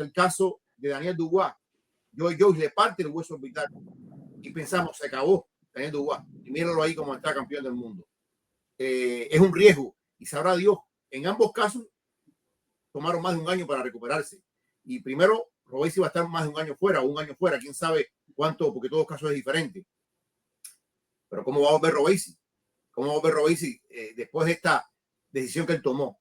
el caso de Daniel Dubois. Joe Joyce le parte el hueso orbital y pensamos, se acabó Daniel Dubois. Y míralo ahí como está campeón del mundo. Es un riesgo y sabrá Dios, en ambos casos tomaron más de un año para recuperarse. Y primero, Robacy va a estar más de un año fuera, o un año fuera, quién sabe cuánto, porque todos los casos es diferente. Pero ¿cómo va a volver Robacy? ¿Cómo va a volver Robacy después de esta decisión que él tomó?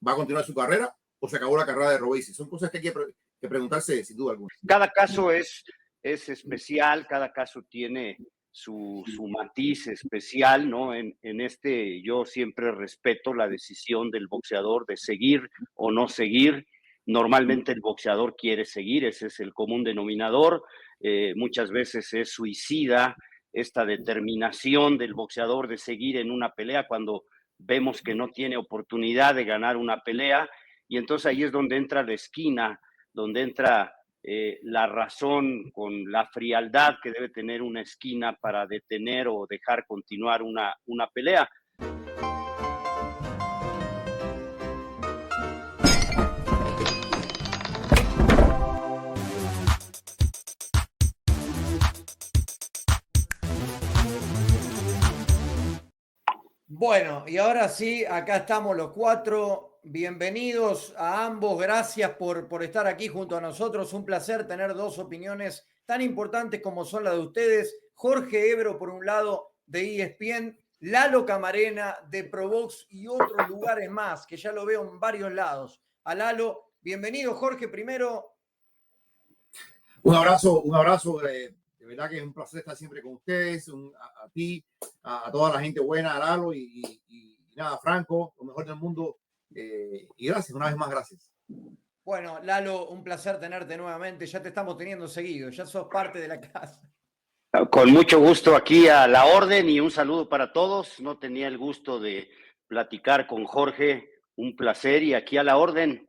¿Va a continuar su carrera o se acabó la carrera de Robacy? Son cosas que hay que preguntarse sin duda alguna. Cada caso es especial, cada caso tiene su matiz especial, ¿no? En este yo siempre respeto la decisión del boxeador de seguir o no seguir. Normalmente el boxeador quiere seguir, ese es el común denominador. Muchas veces es suicida esta determinación del boxeador de seguir en una pelea cuando vemos que no tiene oportunidad de ganar una pelea, y entonces ahí es donde entra la esquina, donde entra la razón con la frialdad que debe tener una esquina para detener o dejar continuar una pelea. Bueno, y ahora sí, acá estamos los cuatro. Bienvenidos a ambos. Gracias por estar aquí junto a nosotros. Un placer tener dos opiniones tan importantes como son las de ustedes. Jorge Ebro, por un lado, de ESPN, Lalo Camarena, de Provox y otros lugares más, que ya lo veo en varios lados. A Lalo, bienvenido, Jorge, primero. Un abrazo. De verdad que es un placer estar siempre con ustedes, a ti, a toda la gente buena, a Lalo y nada, Franco, lo mejor del mundo. Y gracias, una vez más, gracias. Bueno, Lalo, un placer tenerte nuevamente. Ya te estamos teniendo seguido, ya sos parte de la casa. Con mucho gusto aquí a la orden y un saludo para todos. No tenía el gusto de platicar con Jorge, un placer y aquí a la orden.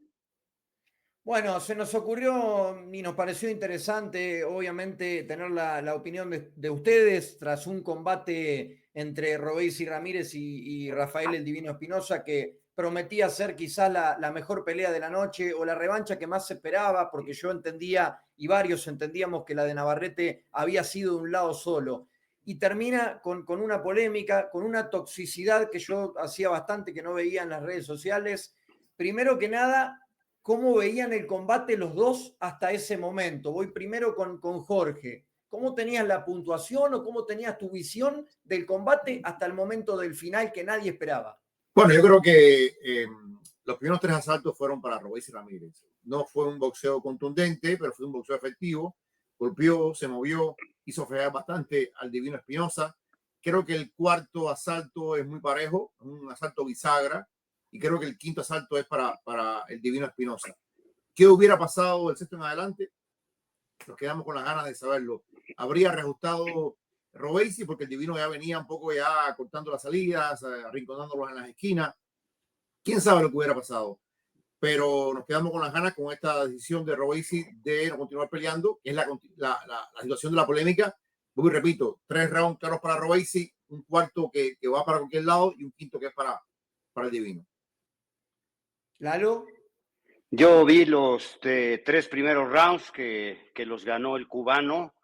Bueno, se nos ocurrió y nos pareció interesante, obviamente, tener la opinión de ustedes tras un combate entre Robacy Ramírez y Rafael el Divino Espinosa, que prometía ser quizá la mejor pelea de la noche o la revancha que más se esperaba, porque yo entendía y varios entendíamos que la de Navarrete había sido de un lado solo. Y termina con una polémica, con una toxicidad que yo hacía bastante que no veía en las redes sociales. Primero que nada, ¿cómo veían el combate los dos hasta ese momento? Voy primero con Jorge. ¿Cómo tenías la puntuación o cómo tenías tu visión del combate hasta el momento del final que nadie esperaba? Bueno, yo creo que los primeros 3 asaltos fueron para Robacy Ramírez. No fue un boxeo contundente, pero fue un boxeo efectivo. Golpeó, se movió, hizo fregar bastante al Divino Espinosa. Creo que el cuarto asalto es muy parejo, un asalto bisagra, y creo que el quinto asalto es para el Divino Espinosa. ¿Qué hubiera pasado del sexto en adelante? Nos quedamos con las ganas de saberlo. ¿Habría reajustado Robacy porque el Divino ya venía un poco ya cortando las salidas, arrinconándolos en las esquinas? ¿Quién sabe lo que hubiera pasado? Pero nos quedamos con las ganas con esta decisión de Robacy de no continuar peleando, que es la situación de la polémica. Vuelvo y repito, 3 rounds claros para Robacy, un cuarto que va para cualquier lado y un quinto que es para el Divino. Lalo. Yo vi los 3 primeros rounds que los ganó el cubano,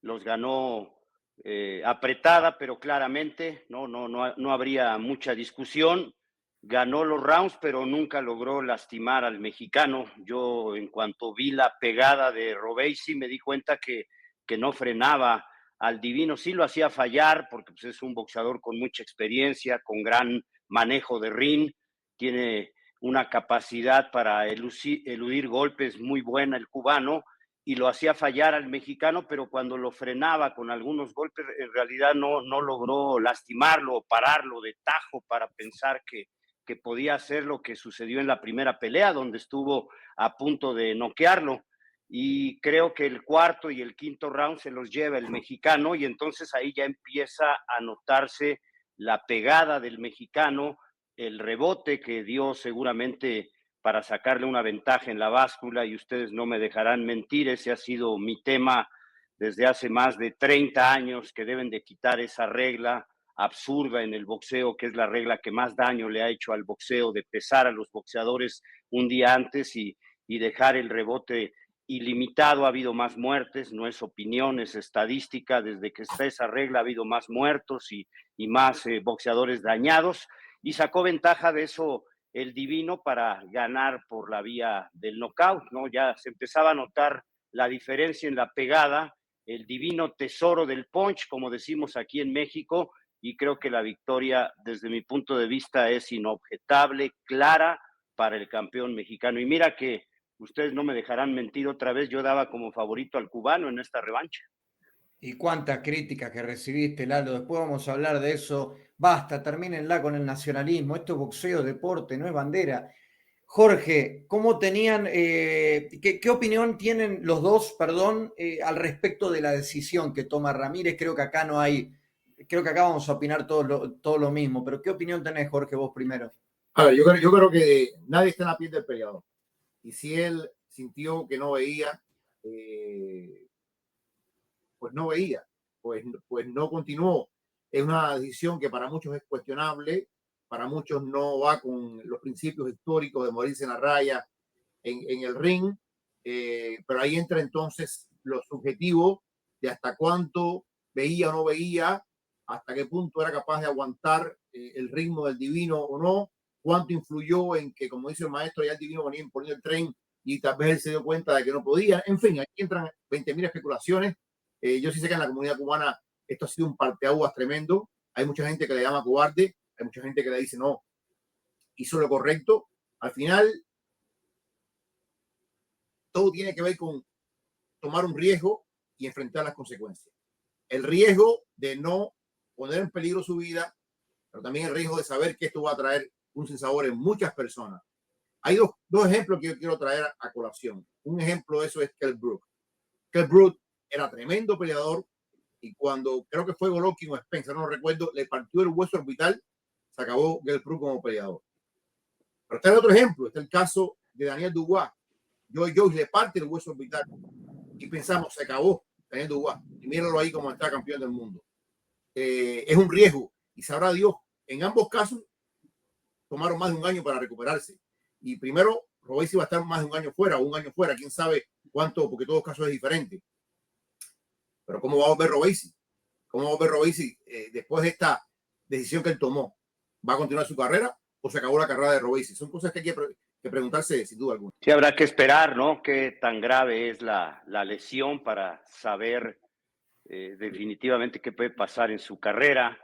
los ganó apretada, pero claramente, no habría mucha discusión. Ganó los rounds, pero nunca logró lastimar al mexicano. Yo, en cuanto vi la pegada de Robacy, me di cuenta que no frenaba al Divino. Sí lo hacía fallar, porque pues, es un boxeador con mucha experiencia, con gran manejo de ring, tiene una capacidad para eludir golpes muy buena el cubano, y lo hacía fallar al mexicano, pero cuando lo frenaba con algunos golpes, en realidad no logró lastimarlo o pararlo de tajo para pensar que podía hacer lo que sucedió en la primera pelea, donde estuvo a punto de noquearlo. Y creo que el cuarto y el quinto round se los lleva el mexicano, y entonces ahí ya empieza a notarse la pegada del mexicano, el rebote que dio seguramente para sacarle una ventaja en la báscula, y ustedes no me dejarán mentir, ese ha sido mi tema desde hace más de 30 años, que deben de quitar esa regla absurda en el boxeo, que es la regla que más daño le ha hecho al boxeo, de pesar a los boxeadores un día antes, y y dejar el rebote ilimitado. Ha habido más muertes, no es opinión, es estadística. Desde que está esa regla ha habido más muertos y más boxeadores dañados, y sacó ventaja de eso el Divino para ganar por la vía del knockout, ¿no? Ya se empezaba a notar la diferencia en la pegada, el Divino tesoro del punch, como decimos aquí en México, y creo que la victoria, desde mi punto de vista, es inobjetable, clara para el campeón mexicano. Y mira que ustedes no me dejarán mentir otra vez, yo daba como favorito al cubano en esta revancha. Y cuántas críticas que recibiste, Lalo. Después vamos a hablar de eso. Basta, termínenla con el nacionalismo. Esto es boxeo, deporte, no es bandera. Jorge, ¿cómo tenían, qué opinión tienen los dos, perdón, al respecto de la decisión que toma Ramírez? Creo que acá no hay, creo que acá vamos a opinar todo lo mismo, pero ¿qué opinión tenés, Jorge, vos primero? A ver, yo creo que nadie está en la piel del peleador. Y si él sintió que no veía, pues no veía, pues no continuó. Es una decisión que para muchos es cuestionable, para muchos no va con los principios históricos de morirse en la raya en el ring, pero ahí entra entonces lo subjetivo de hasta cuánto veía o no veía, hasta qué punto era capaz de aguantar el ritmo del Divino o no, cuánto influyó en que, como dice el maestro, ya el Divino venía poniendo el tren y tal vez él se dio cuenta de que no podía. En fin, aquí entran 20.000 especulaciones. Yo sí sé que en la comunidad cubana esto ha sido un parteaguas tremendo. Hay mucha gente que le llama cobarde, hay mucha gente que le dice no, hizo lo correcto. Al final, todo tiene que ver con tomar un riesgo y enfrentar las consecuencias. El riesgo de no poner en peligro su vida, pero también el riesgo de saber que esto va a traer un sinsabor en muchas personas. Hay dos ejemplos que yo quiero traer a colación. Un ejemplo de eso es Kell Brook. Kell Brook era tremendo peleador y cuando creo que fue Golovkin o Spencer, no recuerdo, le partió el hueso orbital, se acabó Kell Brook como peleador. Pero está el otro ejemplo, está el caso de Daniel Dubois. Joe Joyce le parte el hueso orbital y pensamos, se acabó Daniel Dubois. Y míralo ahí como está campeón del mundo. Es un riesgo y sabrá Dios. En ambos casos tomaron más de un año para recuperarse. Y primero, Royce va a estar más de un año fuera, o un año fuera, quién sabe cuánto, porque todos los casos es diferente. Pero ¿cómo va a volver Royce? ¿Cómo va a volver Royce después de esta decisión que él tomó? ¿Va a continuar su carrera o se acabó la carrera de Royce? Son cosas que hay que preguntarse sin duda alguna. Sí, habrá que esperar, ¿no? Qué tan grave es la lesión para saber definitivamente qué puede pasar en su carrera.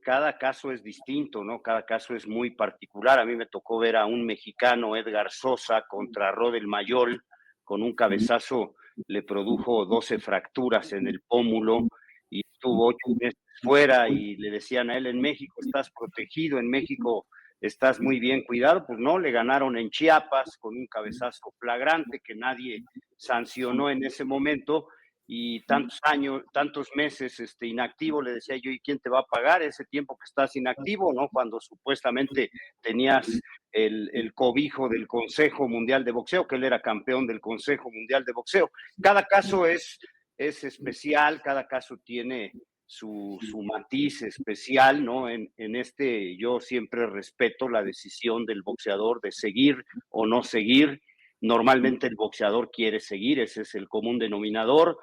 Cada caso es distinto, ¿no? Cada caso es muy particular. A mí me tocó ver a un mexicano, Edgar Sosa, contra Rodel Mayol, con un cabezazo le produjo 12 fracturas en el pómulo y estuvo 8 meses fuera, y le decían a él: en México estás protegido, en México estás muy bien cuidado. Pues no, le ganaron en Chiapas con un cabezazo flagrante que nadie sancionó en ese momento, y tantos años, tantos meses inactivo. Le decía yo: ¿y quién te va a pagar ese tiempo que estás inactivo, no? Cuando supuestamente tenías el cobijo del Consejo Mundial de Boxeo, que él era campeón del Consejo Mundial de Boxeo. Cada caso es especial, cada caso tiene su matiz especial, ¿no? En yo siempre respeto la decisión del boxeador de seguir o no seguir. Normalmente el boxeador quiere seguir, ese es el común denominador.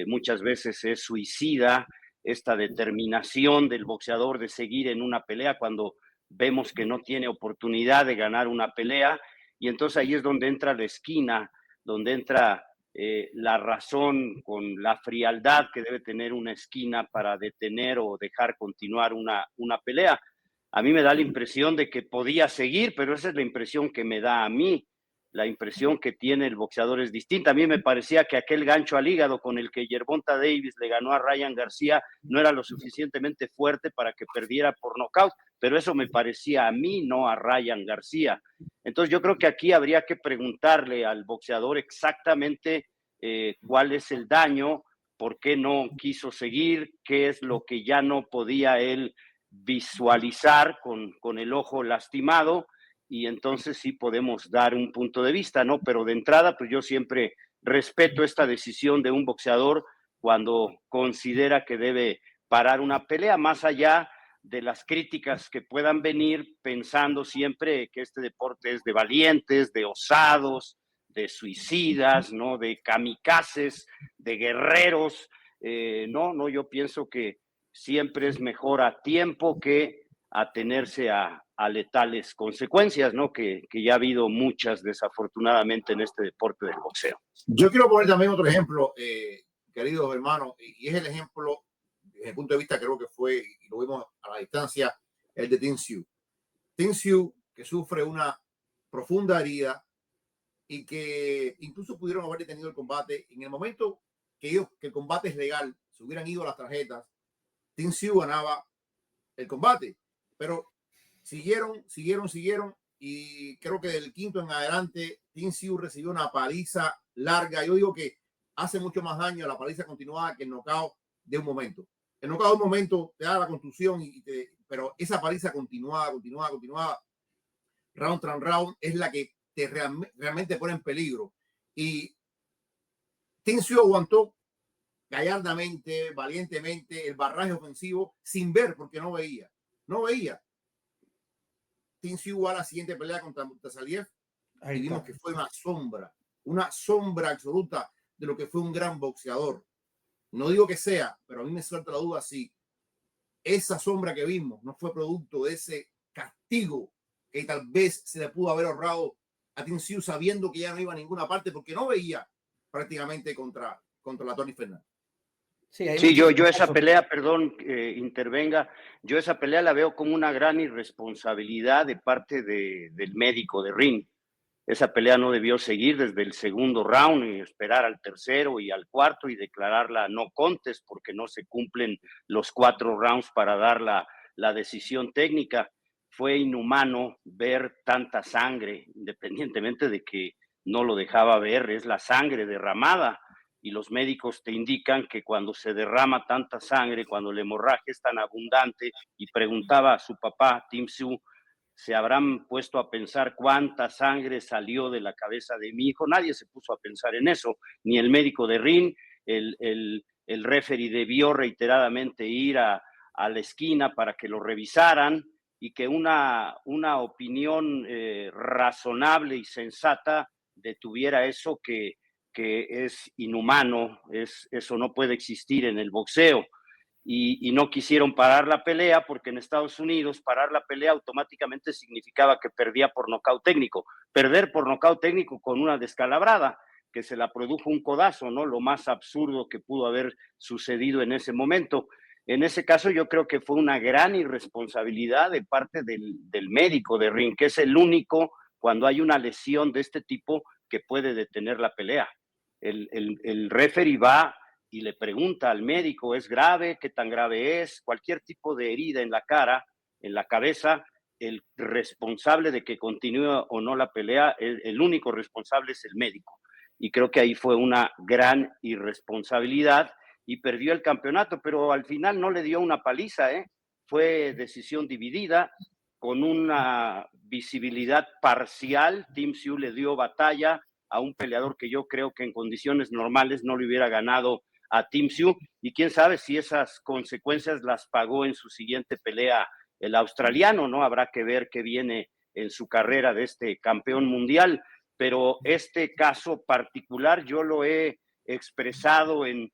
Muchas veces es suicida esta determinación del boxeador de seguir en una pelea cuando vemos que no tiene oportunidad de ganar una pelea, y entonces ahí es donde entra la esquina, donde entra la razón con la frialdad que debe tener una esquina para detener o dejar continuar una pelea. A mí me da la impresión de que podía seguir, pero esa es la impresión que me da a mí. La impresión que tiene el boxeador es distinta. A mí me parecía que aquel gancho al hígado con el que Gervonta Davis le ganó a Ryan García no era lo suficientemente fuerte para que perdiera por nocaut, pero eso me parecía a mí, no a Ryan García. Entonces yo creo que aquí habría que preguntarle al boxeador exactamente cuál es el daño, por qué no quiso seguir, qué es lo que ya no podía él visualizar con el ojo lastimado, y entonces sí podemos dar un punto de vista, ¿no? Pero de entrada, pues yo siempre respeto esta decisión de un boxeador cuando considera que debe parar una pelea, más allá de las críticas que puedan venir, pensando siempre que este deporte es de valientes, de osados, de suicidas, ¿no? De kamikazes, de guerreros. No, yo pienso que siempre es mejor a tiempo que atenerse a letales consecuencias, ¿no? Que ya ha habido muchas, desafortunadamente, en este deporte del boxeo. Yo quiero poner también otro ejemplo, queridos hermanos, y es el ejemplo, desde el punto de vista, creo que fue, y lo vimos a la distancia, el de Tim Tszyu. Tim Tszyu, que sufre una profunda herida y que incluso pudieron haber detenido el combate. En el momento que el combate es legal, se hubieran ido a las tarjetas, Tim Tszyu ganaba el combate, pero siguieron, y creo que del quinto en adelante Tim Tszyu recibió una paliza larga. Yo digo que hace mucho más daño la paliza continuada que el knockout de un momento. El knockout de un momento te da la contusión, pero esa paliza continuada, round tras round, es la que te realmente pone en peligro. Y Tim Tszyu aguantó gallardamente, valientemente el barraje ofensivo sin ver, porque no veía. Tim Tszyu a la siguiente pelea contra Murtazayev y vimos que fue una sombra absoluta de lo que fue un gran boxeador. No digo que sea, pero a mí me suelta la duda si esa sombra que vimos no fue producto de ese castigo que tal vez se le pudo haber ahorrado a Tim Tszyu, sabiendo que ya no iba a ninguna parte porque no veía prácticamente contra la Tony Fernández. Sí, yo esa pelea, perdón, intervenga, yo esa pelea la veo como una gran irresponsabilidad de parte del médico de ring. Esa pelea no debió seguir desde el segundo round y esperar al tercero y al cuarto y declararla no contest, porque no se cumplen los 4 rounds para dar la decisión técnica. Fue inhumano ver tanta sangre, independientemente de que no lo dejaba ver, es la sangre derramada. Y los médicos te indican que cuando se derrama tanta sangre, cuando la hemorragia es tan abundante, y preguntaba a su papá, Tim Tszyu, ¿se habrán puesto a pensar cuánta sangre salió de la cabeza de mi hijo? Nadie se puso a pensar en eso, ni el médico de ring. El referee debió reiteradamente ir a la esquina para que lo revisaran y que una opinión razonable y sensata detuviera eso que es inhumano, eso no puede existir en el boxeo. Y no quisieron parar la pelea porque en Estados Unidos parar la pelea automáticamente significaba que perdía por nocaut técnico. Perder por nocaut técnico con una descalabrada que se la produjo un codazo, ¿no? Lo más absurdo que pudo haber sucedido en ese momento. En ese caso yo creo que fue una gran irresponsabilidad de parte del médico de ring, que es el único, cuando hay una lesión de este tipo, que puede detener la pelea. El referee va y le pregunta al médico, ¿es grave? ¿Qué tan grave es? Cualquier tipo de herida en la cara, en la cabeza, el responsable de que continúe o no la pelea, el único responsable es el médico. Y creo que ahí fue una gran irresponsabilidad y perdió el campeonato, pero al final no le dio una paliza, ¿eh? Fue decisión dividida, con una visibilidad parcial. Tim Tszyu le dio batalla a un peleador que yo creo que en condiciones normales no le hubiera ganado a Tim Tszyu, y quién sabe si esas consecuencias las pagó en su siguiente pelea el australiano, ¿no? Habrá que ver qué viene en su carrera de este campeón mundial, pero este caso particular yo lo he expresado en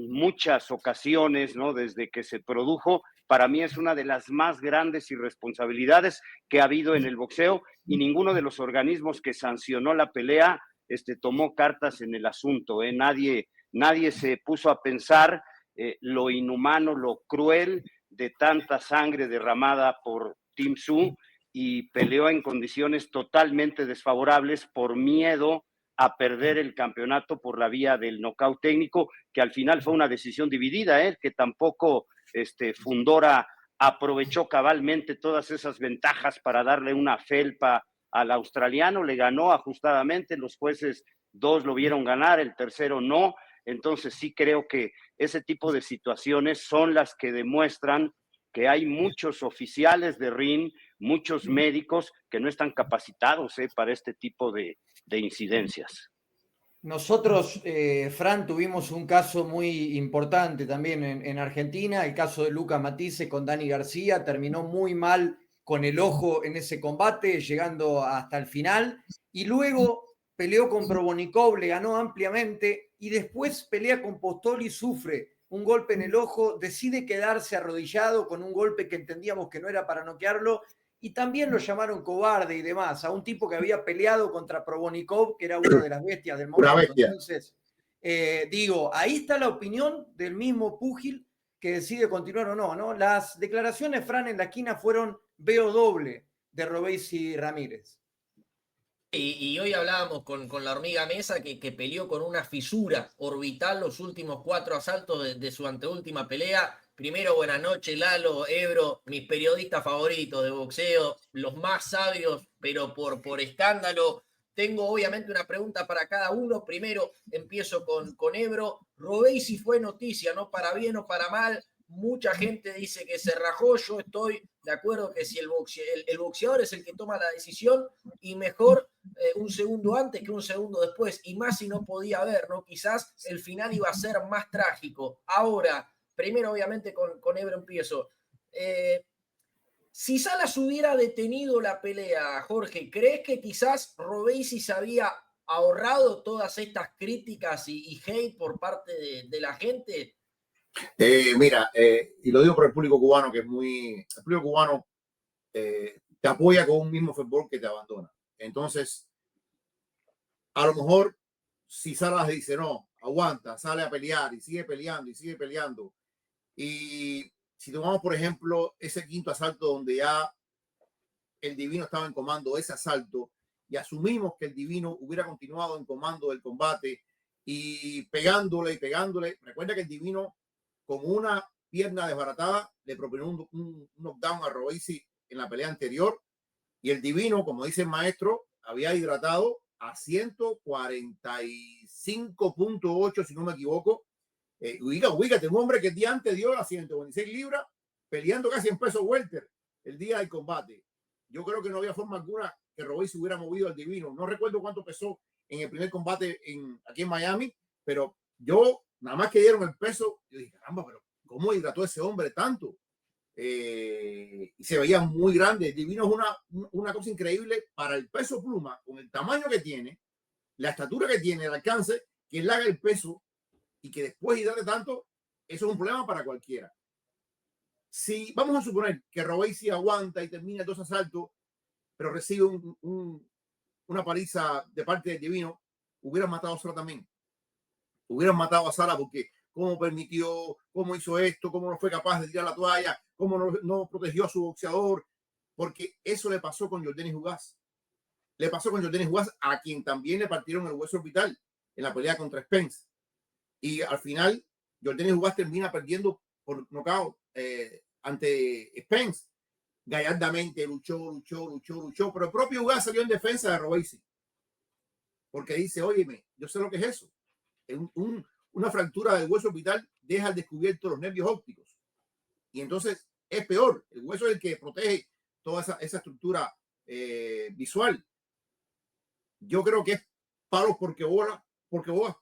muchas ocasiones, ¿no? Desde que se produjo, para mí es una de las más grandes irresponsabilidades que ha habido en el boxeo, y ninguno de los organismos que sancionó la pelea tomó cartas en el asunto, ¿eh? Nadie se puso a pensar lo inhumano, lo cruel de tanta sangre derramada por Tim Tszyu, y peleó en condiciones totalmente desfavorables por miedo a perder el campeonato por la vía del nocaut técnico, que al final fue una decisión dividida, que tampoco Fundora aprovechó cabalmente todas esas ventajas para darle una felpa al australiano, le ganó ajustadamente, los jueces 2 lo vieron ganar, el tercero no. Entonces sí creo que ese tipo de situaciones son las que demuestran que hay muchos oficiales de ring, muchos médicos que no están capacitados para este tipo de incidencias. Nosotros, Fran, tuvimos un caso muy importante también en Argentina, el caso de Luca Matisse con Dani García, terminó muy mal con el ojo en ese combate, llegando hasta el final, y luego peleó con Probonikov, le ganó ampliamente, y después pelea con Postoli, sufre un golpe en el ojo, decide quedarse arrodillado con un golpe que entendíamos que no era para noquearlo, y también lo llamaron cobarde y demás, a un tipo que había peleado contra Probonikov, que era una de las bestias del Una momento. bestia. Entonces, digo, ahí está la opinión del mismo púgil que decide continuar o no, ¿no? Las declaraciones, Fran, en la esquina fueron veo doble de Robesi Ramírez. Y hoy hablábamos con la hormiga Mesa que peleó con una fisura orbital los últimos 4 asaltos de su anteúltima pelea. Primero, buenas noches, Lalo, Ebro, mis periodistas favoritos de boxeo, los más sabios, pero por escándalo. Tengo obviamente una pregunta para cada uno. Primero empiezo con Ebro. Robesi fue noticia, ¿no? Para bien o para mal. Mucha gente dice que se rajó. Yo estoy de acuerdo que si el boxeador es el que toma la decisión, y mejor un segundo antes que un segundo después, y más si no podía haber, ¿no? Quizás el final iba a ser más trágico. Ahora, primero obviamente con Ebro empiezo. Si Salas hubiera detenido la pelea, Jorge, ¿crees que quizás Robesi se había ahorrado todas estas críticas y hate por parte de la gente? Mira, y lo digo por el público cubano, que es muy... El público cubano te apoya con un mismo fútbol que te abandona. Entonces, a lo mejor, si Salas dice, no, aguanta, sale a pelear y sigue peleando y sigue peleando. Y si tomamos, por ejemplo, ese quinto asalto donde ya el Divino estaba en comando, ese asalto, y asumimos que el Divino hubiera continuado en comando del combate y pegándole y pegándole. Recuerda que el Divino, con una pierna desbaratada, le propinó un knockdown a Robesi en la pelea anterior, y el Divino, como dice el maestro, había hidratado a 145.8, si no me equivoco. Ubícate, un hombre que el día antes dio las 126 libras, peleando casi en peso welter el día del combate. Yo creo que no había forma alguna que Robesi hubiera movido al Divino. No recuerdo cuánto pesó en el primer combate aquí en Miami, pero yo, nada más que dieron el peso, yo dije, caramba, pero ¿cómo hidrató ese hombre tanto? Y se veía muy grande. El Divino es una cosa increíble para el peso pluma, con el tamaño que tiene, la estatura que tiene, el alcance, que él haga el peso y que después hidrate tanto, eso es un problema para cualquiera. Si vamos a suponer que Robesi aguanta y termina 2 asaltos, pero recibe una paliza de parte del Divino, hubieran matado a Sala también. Hubieran matado a Sala porque cómo permitió, cómo hizo esto, cómo no fue capaz de tirar la toalla, cómo no protegió a su boxeador, porque eso le pasó con Yordenis Ugas. Le pasó con Yordenis Ugas, a quien también le partieron el hueso orbital en la pelea contra Spence. Y al final, Yordenis Ugas termina perdiendo por nocaut ante Spence. Gallardamente luchó, pero el propio Ugas salió en defensa de Robesi. Porque dice, óyeme, yo sé lo que es eso. Una fractura del hueso orbital deja al descubierto los nervios ópticos. Y entonces es peor. El hueso es el que protege toda esa estructura visual. Yo creo que es palos porque bogas,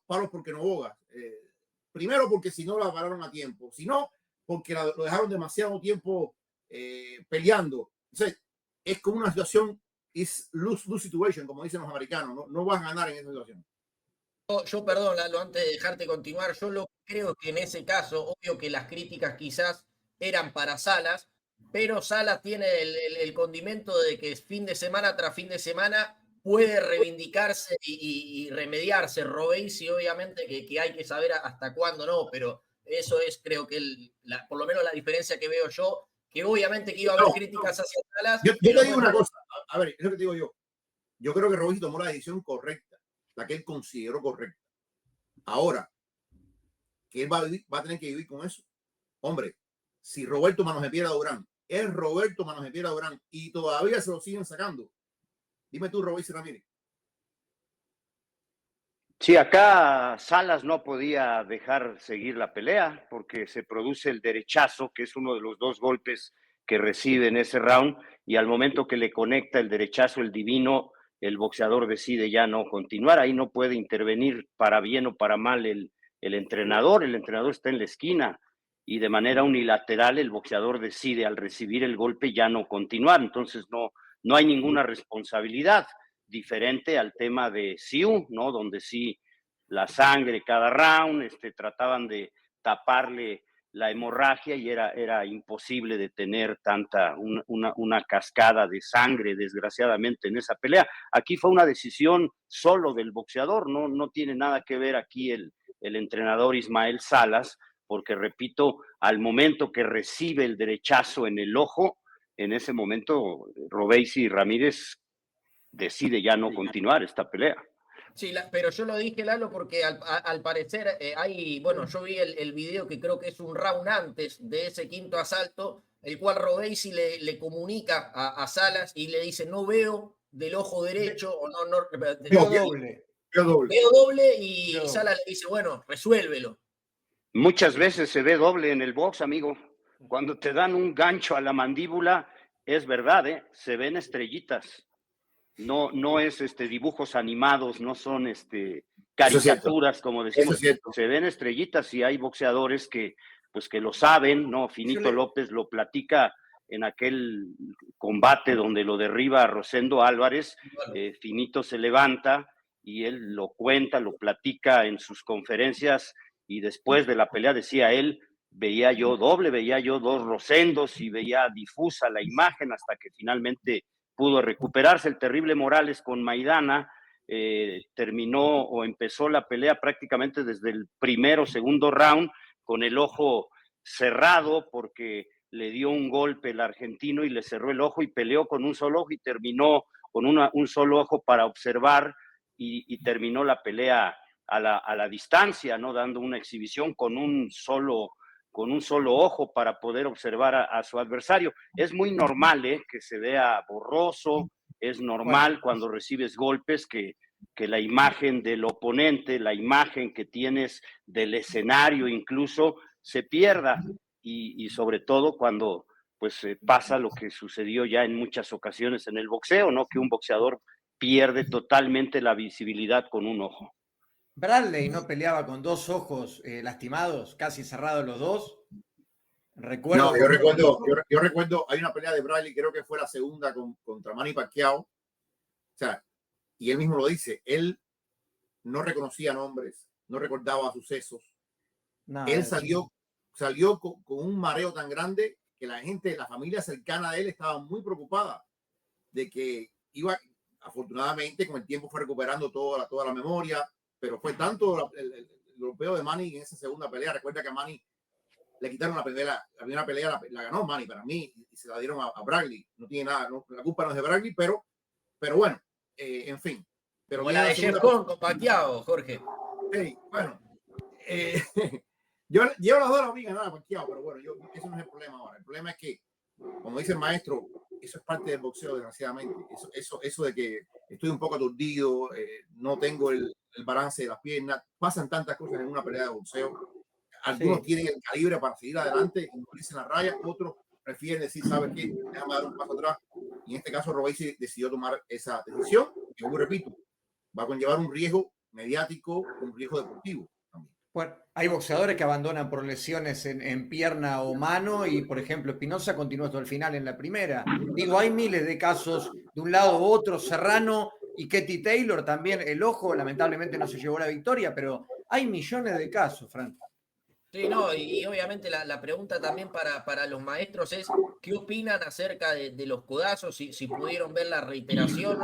palos porque no bogas. Primero porque si no la pararon a tiempo. Si no, porque lo dejaron demasiado tiempo peleando. Entonces, es como una situación, es lose situation, como dicen los americanos. No vas a ganar en esa situación. Yo, perdón, Lalo, antes de dejarte continuar, yo lo creo que en ese caso, obvio que las críticas quizás eran para Salas, pero Salas tiene el condimento de que fin de semana tras fin de semana puede reivindicarse y remediarse. Robesi, obviamente, que hay que saber hasta cuándo no, pero eso es, creo que por lo menos la diferencia que veo yo, que obviamente que iba a haber críticas hacia Salas. Yo te digo una cosa, a ver, es lo que te digo yo. Yo creo que Robesi tomó la decisión correcta, la que él consideró correcta. Ahora, que él va a tener que vivir con eso. Hombre, si Roberto Manos de Piedra Durán es Roberto Manos de Piedra Durán y todavía se lo siguen sacando, dime tú, Robesi Ramírez. Sí, acá Salas no podía dejar seguir la pelea porque se produce el derechazo, que es uno de los 2 golpes que recibe en ese round, y al momento que le conecta el derechazo, el Divino el boxeador decide ya no continuar. Ahí no puede intervenir para bien o para mal el entrenador. El entrenador está en la esquina y de manera unilateral el boxeador decide al recibir el golpe ya no continuar. Entonces no hay ninguna responsabilidad, diferente al tema de Siu, ¿no? Donde sí la sangre cada round, trataban de taparle la hemorragia y era imposible detener una cascada de sangre, desgraciadamente, en esa pelea. Aquí fue una decisión solo del boxeador, no tiene nada que ver aquí el entrenador Ismael Salas, porque repito, al momento que recibe el derechazo en el ojo, en ese momento Robeisy Ramírez decide ya no continuar esta pelea. Sí, pero yo lo dije, Lalo, porque al parecer bueno, yo vi el video que creo que es un round antes de ese quinto asalto, el cual Robeisy le comunica a Salas y le dice, no veo del ojo derecho, o veo doble. Veo doble y Salas le dice, bueno, resuélvelo. Muchas veces se ve doble en el box, amigo. Cuando te dan un gancho a la mandíbula, es verdad, se ven estrellitas. No es dibujos animados, no son caricaturas, como decimos. Se ven estrellitas y hay boxeadores que lo saben, ¿no? Finito López lo platica en aquel combate donde lo derriba a Rosendo Álvarez. Finito se levanta y él lo cuenta, lo platica en sus conferencias, y después de la pelea decía él, veía yo doble, veía yo dos Rosendos y veía difusa la imagen hasta que finalmente pudo recuperarse. El terrible Morales con Maidana terminó o empezó la pelea prácticamente desde el primero o segundo round con el ojo cerrado porque le dio un golpe el argentino y le cerró el ojo y peleó con un solo ojo y terminó con un solo ojo para observar y terminó la pelea a la distancia, ¿no? Dando una exhibición con un solo ojo para poder observar a su adversario. Es muy normal que se vea borroso, es normal cuando recibes golpes que la imagen del oponente, la imagen que tienes del escenario incluso, se pierda, y sobre todo cuando pasa lo que sucedió ya en muchas ocasiones en el boxeo, ¿no? Que un boxeador pierde totalmente la visibilidad con un ojo. Bradley no peleaba con dos ojos lastimados, casi cerrados los dos. Yo recuerdo, hay una pelea de Bradley, creo que fue la segunda contra Manny Pacquiao. O sea, y él mismo lo dice, él no reconocía nombres, no recordaba sucesos. Él salió con un mareo tan grande que la familia cercana de él estaba muy preocupada de que afortunadamente con el tiempo fue recuperando toda la memoria, pero fue tanto el golpeo de Manny en esa segunda pelea. Recuerda que a Manny le quitaron la primera pelea, la ganó Manny para mí y se la dieron a Bradley. No tiene nada, la culpa no es de Bradley, pero bueno, en fin. Pero como la de Jeff con Pacquiao, Jorge. Hey, bueno, yo las dos no digo nada Pacquiao, pero bueno, eso no es el problema ahora. El problema es que, como dice el maestro, eso es parte del boxeo, desgraciadamente. Eso de que estoy un poco aturdido, no tengo el balance de las piernas, pasan tantas cosas en una pelea de boxeo. Algunos tienen el calibre para seguir adelante y no dicen la raya, otros prefieren decir, ¿sabes qué? Déjame dar un paso atrás. Y en este caso, Robeisy decidió tomar esa decisión, que yo repito, va a conllevar un riesgo mediático, un riesgo deportivo también. Bueno, hay boxeadores que abandonan por lesiones en pierna o mano y, por ejemplo, Espinosa continuó hasta el final en la primera. Digo, hay miles de casos de un lado u otro. Serrano y Katie Taylor también, el ojo lamentablemente no se llevó la victoria, pero hay millones de casos, Fran. Sí, no, y obviamente la pregunta también para los maestros es, ¿qué opinan acerca de los codazos? Si pudieron ver la reiteración,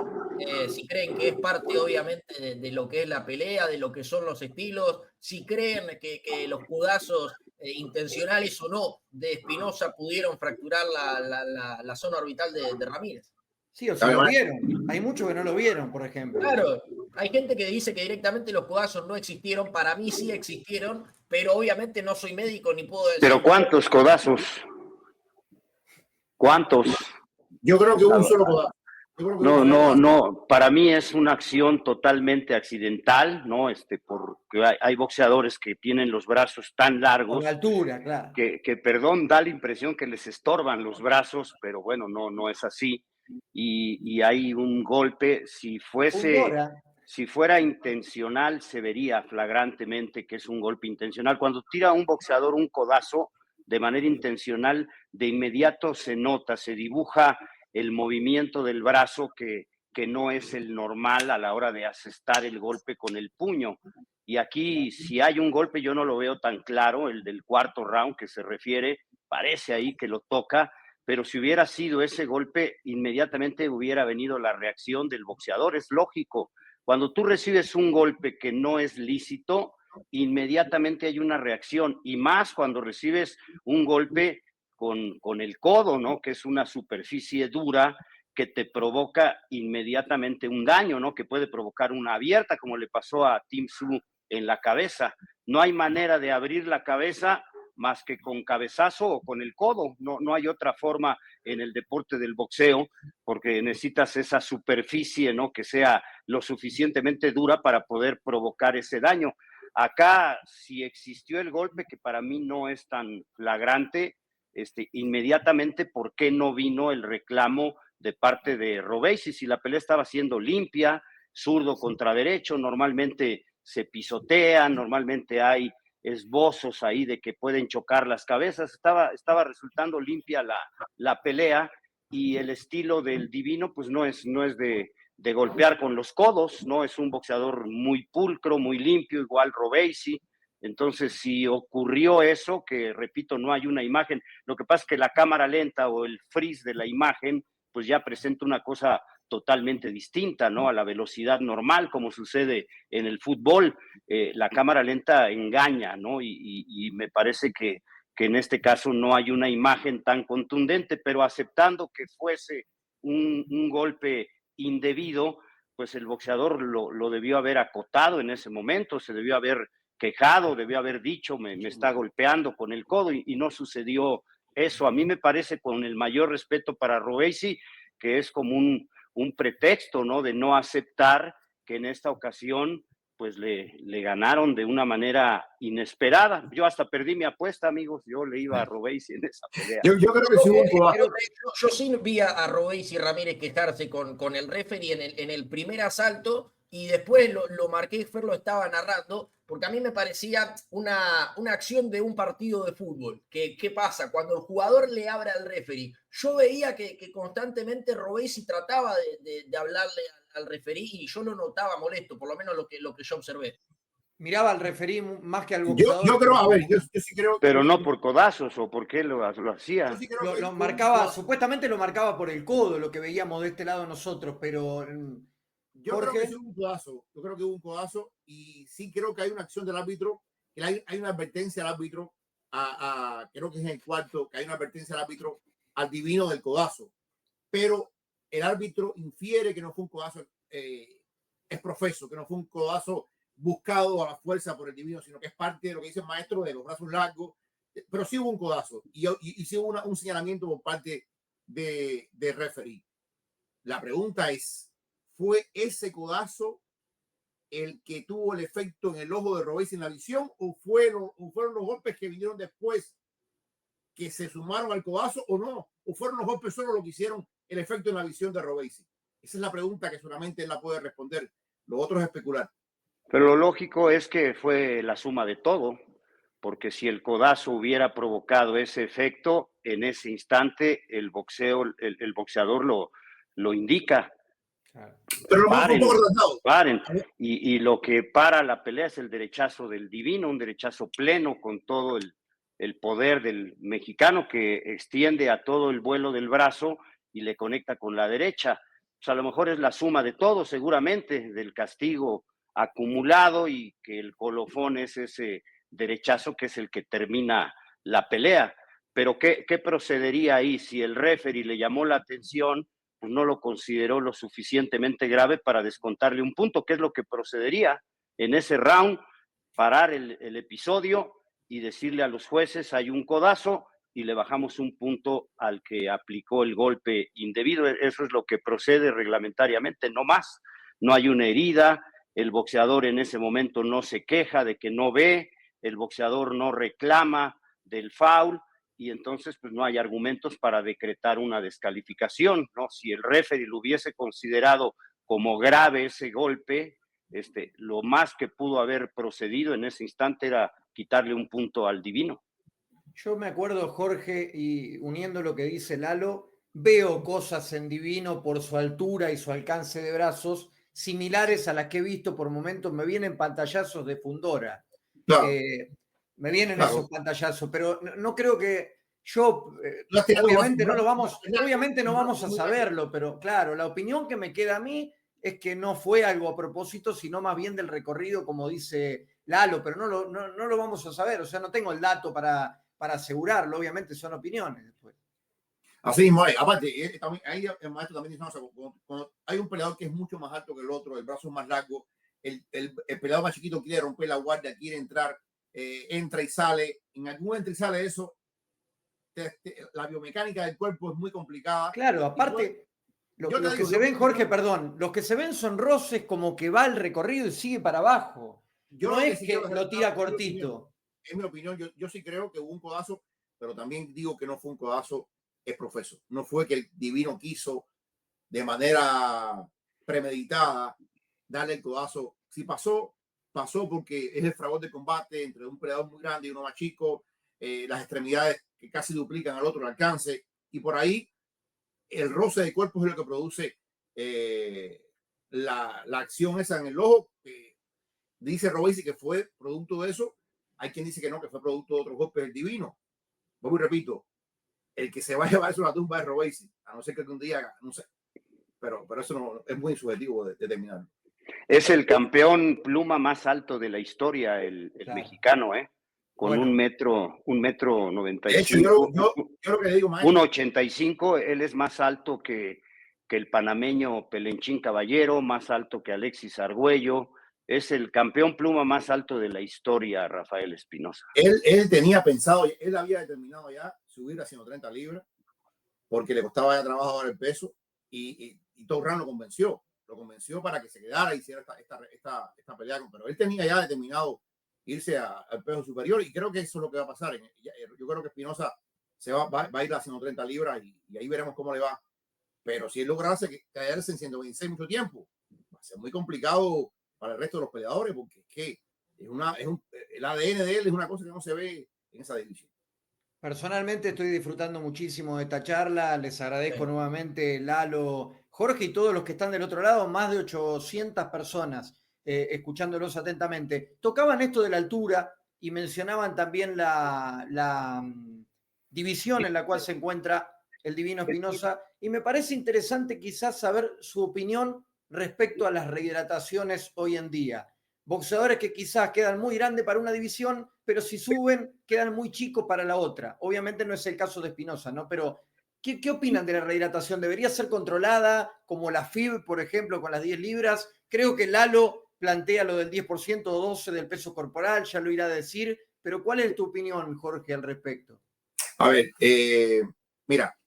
si creen que es parte obviamente de lo que es la pelea, de lo que son los estilos, si creen que los codazos intencionales o no de Espinosa pudieron fracturar la zona orbital de Ramírez. Sí, o sea, lo vieron. Hay muchos que no lo vieron, por ejemplo. Claro, hay gente que dice que directamente los codazos no existieron. Para mí sí existieron, pero obviamente no soy médico ni puedo decir. ¿Pero cuántos codazos? ¿Cuántos? Yo creo que hubo un solo codazo. No, para mí es una acción totalmente accidental, ¿no? Porque hay boxeadores que tienen los brazos tan largos. Con altura, claro. Que, perdón, da la impresión que les estorban los brazos, pero bueno, no es así. y hay un golpe. Si fuera intencional, se vería flagrantemente que es un golpe intencional. Cuando tira un boxeador un codazo de manera intencional, de inmediato se nota, se dibuja el movimiento del brazo que no es el normal a la hora de asestar el golpe con el puño. Y aquí, si hay un golpe, yo no lo veo tan claro, el del cuarto round que se refiere, parece ahí que lo toca, pero si hubiera sido ese golpe, inmediatamente hubiera venido la reacción del boxeador. Es lógico, cuando tú recibes un golpe que no es lícito, inmediatamente hay una reacción, y más cuando recibes un golpe con el codo, ¿no? Que es una superficie dura que te provoca inmediatamente un daño, ¿no? Que puede provocar una abierta, como le pasó a Tim Tszyu en la cabeza. No hay manera de abrir la cabeza más que con cabezazo o con el codo. No hay otra forma en el deporte del boxeo, porque necesitas esa superficie, ¿no? Que sea lo suficientemente dura para poder provocar ese daño. Acá, si existió el golpe, que para mí no es tan flagrante, inmediatamente, ¿por qué no vino el reclamo de parte de Robeisy? Si la pelea estaba siendo limpia, zurdo contra derecho, normalmente se pisotean, normalmente hay esbozos ahí de que pueden chocar las cabezas, estaba resultando limpia la pelea, y el estilo del Divino pues no es de golpear con los codos, ¿no? Es un boxeador muy pulcro, muy limpio, igual Robeisy. Entonces, si ocurrió eso, que repito, no hay una imagen, lo que pasa es que la cámara lenta o el freeze de la imagen pues ya presenta una cosa totalmente distinta, ¿no? A la velocidad normal, como sucede en el fútbol. La cámara lenta engaña, ¿no? Y me parece que en este caso no hay una imagen tan contundente, pero aceptando que fuese un golpe indebido, pues el boxeador lo debió haber acotado en ese momento, se debió haber quejado, debió haber dicho, me está golpeando con el codo, y no sucedió eso. A mí me parece, con el mayor respeto para Robeisy, que es como un pretexto, ¿no? De no aceptar que en esta ocasión pues le ganaron de una manera inesperada. Yo hasta perdí mi apuesta, amigos. Yo le iba a Robeisy en esa pelea. Yo creo que sí hubo un codazo. Yo sí vi a Robeisy Ramírez quejarse con el referee en el primer asalto, y después lo marqué, Fer lo estaba narrando, porque a mí me parecía una acción de un partido de fútbol. ¿Qué pasa? Cuando el jugador le abre al referee, yo veía que constantemente Robeisy trataba de hablarle al referee, y yo lo notaba molesto, por lo menos lo que yo observé. Miraba al referee más que al boxeador. Yo creo, a ver, yo sí creo. Pero no por codazos, o por qué lo hacía. Yo sí creo lo marcaba, supuestamente lo marcaba por el codo, lo que veíamos de este lado nosotros, pero yo creo que sí hubo un codazo. Yo creo que hubo un codazo, y sí creo que hay una acción del árbitro, que hay una advertencia al árbitro, creo que es en el cuarto, que hay una advertencia al árbitro al Divino del codazo, pero el árbitro infiere que no fue un codazo es profeso, que no fue un codazo buscado a la fuerza por el Divino, sino que es parte de lo que dice el maestro de los brazos largos. Pero sí hubo un codazo, y sí hubo un señalamiento por parte de referee. La pregunta es, ¿fue ese codazo el que tuvo el efecto en el ojo de Robeisy en la visión, o fueron los golpes que vinieron después que se sumaron al codazo, o no? ¿O fueron los golpes solo lo que hicieron el efecto en la visión de Robeisy? Esa es la pregunta que solamente él la puede responder. Lo otro es especular. Pero lo lógico es que fue la suma de todo, porque si el codazo hubiera provocado ese efecto, en ese instante el boxeador lo indica. Pero paren. Y lo que para la pelea es el derechazo del Divino, un derechazo pleno con todo el poder del mexicano, que extiende a todo el vuelo del brazo y le conecta con la derecha. Pues a lo mejor es la suma de todo, seguramente, del castigo acumulado, y que el colofón es ese derechazo que es el que termina la pelea. Pero ¿qué procedería ahí? Si el referee le llamó la atención, pues no lo consideró lo suficientemente grave para descontarle un punto. ¿Qué es lo que procedería en ese round? Parar el episodio y decirle a los jueces: hay un codazo, y le bajamos un punto al que aplicó el golpe indebido. Eso es lo que procede reglamentariamente, no más. No hay una herida, el boxeador en ese momento no se queja de que no ve, el boxeador no reclama del foul, y entonces pues no hay argumentos para decretar una descalificación, ¿no? Si el referee lo hubiese considerado como grave ese golpe, lo más que pudo haber procedido en ese instante era quitarle un punto al Divino. Yo me acuerdo, Jorge, y uniendo lo que dice Lalo, veo cosas en Divino por su altura y su alcance de brazos similares a las que he visto por momentos. Me vienen pantallazos de Fundora. Claro, Me vienen claro. esos pantallazos, pero no creo que yo, Obviamente obviamente no vamos a saberlo, pero claro, la opinión que me queda a mí es que no fue algo a propósito, sino más bien del recorrido, como dice Lalo, pero no lo vamos a saber, o sea, no tengo el dato para asegurarlo, obviamente son opiniones después. Así mismo hay. Aparte, ahí el maestro también dice, no, o sea, cuando hay un peleador que es mucho más alto que el otro, el brazo es más largo, el peleador más chiquito quiere romper la guardia, quiere entrar, entra y sale. En algún entra y sale eso, la biomecánica del cuerpo es muy complicada. Claro, aparte, los que se ven, Jorge, perdón, los que se ven son roces como que va el recorrido y sigue para abajo. No es que lo tira cortito. Es mi opinión, yo sí creo que hubo un codazo, pero también digo que no fue un codazo profeso. No fue que el Divino quiso de manera premeditada darle el codazo. Si pasó porque es el fragor de combate entre un peleador muy grande y uno más chico, las extremidades que casi duplican al otro el alcance, y por ahí el roce de cuerpos es lo que produce la acción esa en el ojo. Dice Royce que fue producto de eso. Hay quien dice que no, que fue producto de otros golpes del Divino. Vuelvo y repito, el que se va a llevar eso a la tumba es Royce, a no ser que un día haga, no sé. Pero eso no, es muy subjetivo de determinar. Es el campeón pluma más alto de la historia, el claro. Mexicano, con bueno. un metro 95. De hecho, yo lo que le digo, maestro, 1.85, él es más alto que el panameño Pelenchín Caballero, más alto que Alexis Argüello. Es el campeón pluma más alto de la historia, Rafael Espinosa. Él tenía pensado, él había determinado ya subir a 130 libras porque le costaba ya trabajo dar el peso y Top Rank lo convenció para que se quedara y hiciera esta pelea. Pero él tenía ya determinado irse al peso superior y creo que eso es lo que va a pasar. Yo creo que Espinosa va a ir a 130 libras y ahí veremos cómo le va. Pero si él lograse caerse en 126 mucho tiempo, va a ser muy complicado para el resto de los peleadores, porque es que el ADN de él es una cosa que no se ve en esa división. Personalmente estoy disfrutando muchísimo de esta charla, les agradezco nuevamente, Lalo, Jorge y todos los que están del otro lado, más de 800 personas escuchándolos atentamente. Tocaban esto de la altura y mencionaban también la división en la cual se encuentra el Divino Espinosa, y me parece interesante quizás saber su opinión respecto a las rehidrataciones hoy en día. Boxeadores que quizás quedan muy grandes para una división, pero si suben, quedan muy chicos para la otra. Obviamente no es el caso de Espinosa, ¿no? Pero, ¿qué opinan de la rehidratación? ¿Debería ser controlada, como la FIB, por ejemplo, con las 10 libras? Creo que Lalo plantea lo del 10% o 12% del peso corporal, ya lo irá a decir, pero ¿cuál es tu opinión, Jorge, al respecto? A ver, mira,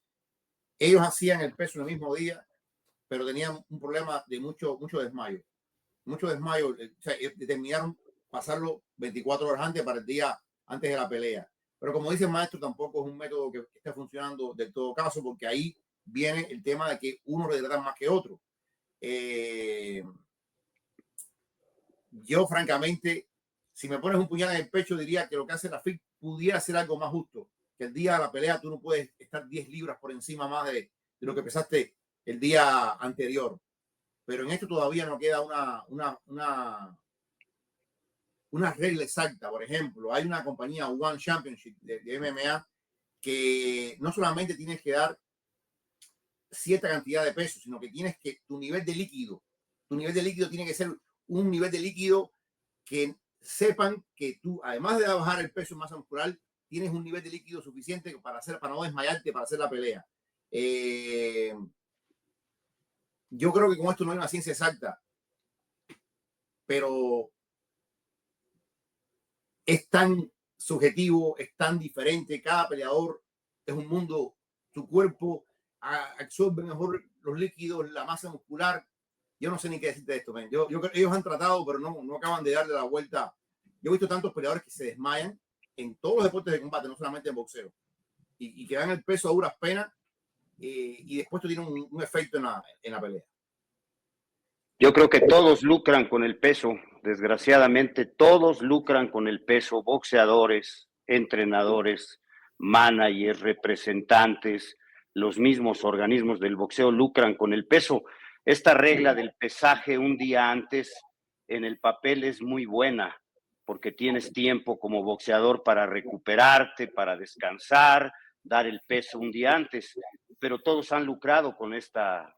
ellos hacían el peso en el mismo día, pero tenían un problema de mucho desmayo. Muchos desmayos, o sea, determinaron pasarlo 24 horas antes para el día antes de la pelea. Pero como dice el maestro, tampoco es un método que esté funcionando del todo caso, porque ahí viene el tema de que uno rehidrata más que otro. Yo, francamente, si me pones un puñal en el pecho, diría que lo que hace la FIC pudiera ser algo más justo. Que el día de la pelea tú no puedes estar 10 libras por encima más de lo que pesaste el día anterior. Pero en esto todavía no queda una regla exacta. Por ejemplo, hay una compañía One Championship de MMA que no solamente tienes que dar cierta cantidad de peso, sino que tienes que tu nivel de líquido tiene que ser un nivel de líquido que sepan que tú, además de bajar el peso en masa muscular, tienes un nivel de líquido suficiente para no desmayarte, para hacer la pelea. Yo creo que con esto no hay una ciencia exacta, pero es tan subjetivo, es tan diferente. Cada peleador es un mundo, su cuerpo absorbe mejor los líquidos, la masa muscular. Yo no sé ni qué decirte de esto, man. Ellos han tratado, pero no acaban de darle la vuelta. Yo he visto tantos peleadores que se desmayan en todos los deportes de combate, no solamente en boxeo. y que dan el peso a duras penas, y después tú tienes un efecto en la pelea. Yo creo que todos lucran con el peso, desgraciadamente todos lucran con el peso, boxeadores, entrenadores, managers, representantes, los mismos organismos del boxeo lucran con el peso. Esta regla del pesaje un día antes en el papel es muy buena, porque tienes tiempo como boxeador para recuperarte, para descansar, dar el peso un día antes, pero todos han lucrado con esta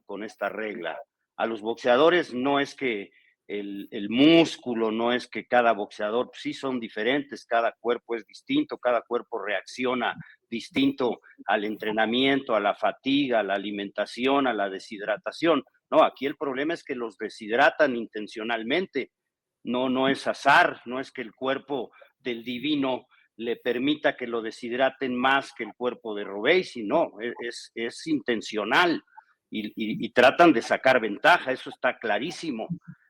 regla. A los boxeadores no es que el músculo, no es que cada boxeador, sí son diferentes, cada cuerpo es distinto, cada cuerpo reacciona distinto al entrenamiento, a la fatiga, a la alimentación, a la deshidratación. No, aquí el problema es que los deshidratan intencionalmente. No es azar, no es que el cuerpo del divino le permita que lo deshidraten más que el cuerpo de Robeisy, no, es intencional. Y tratan de sacar ventaja, eso está clarísimo.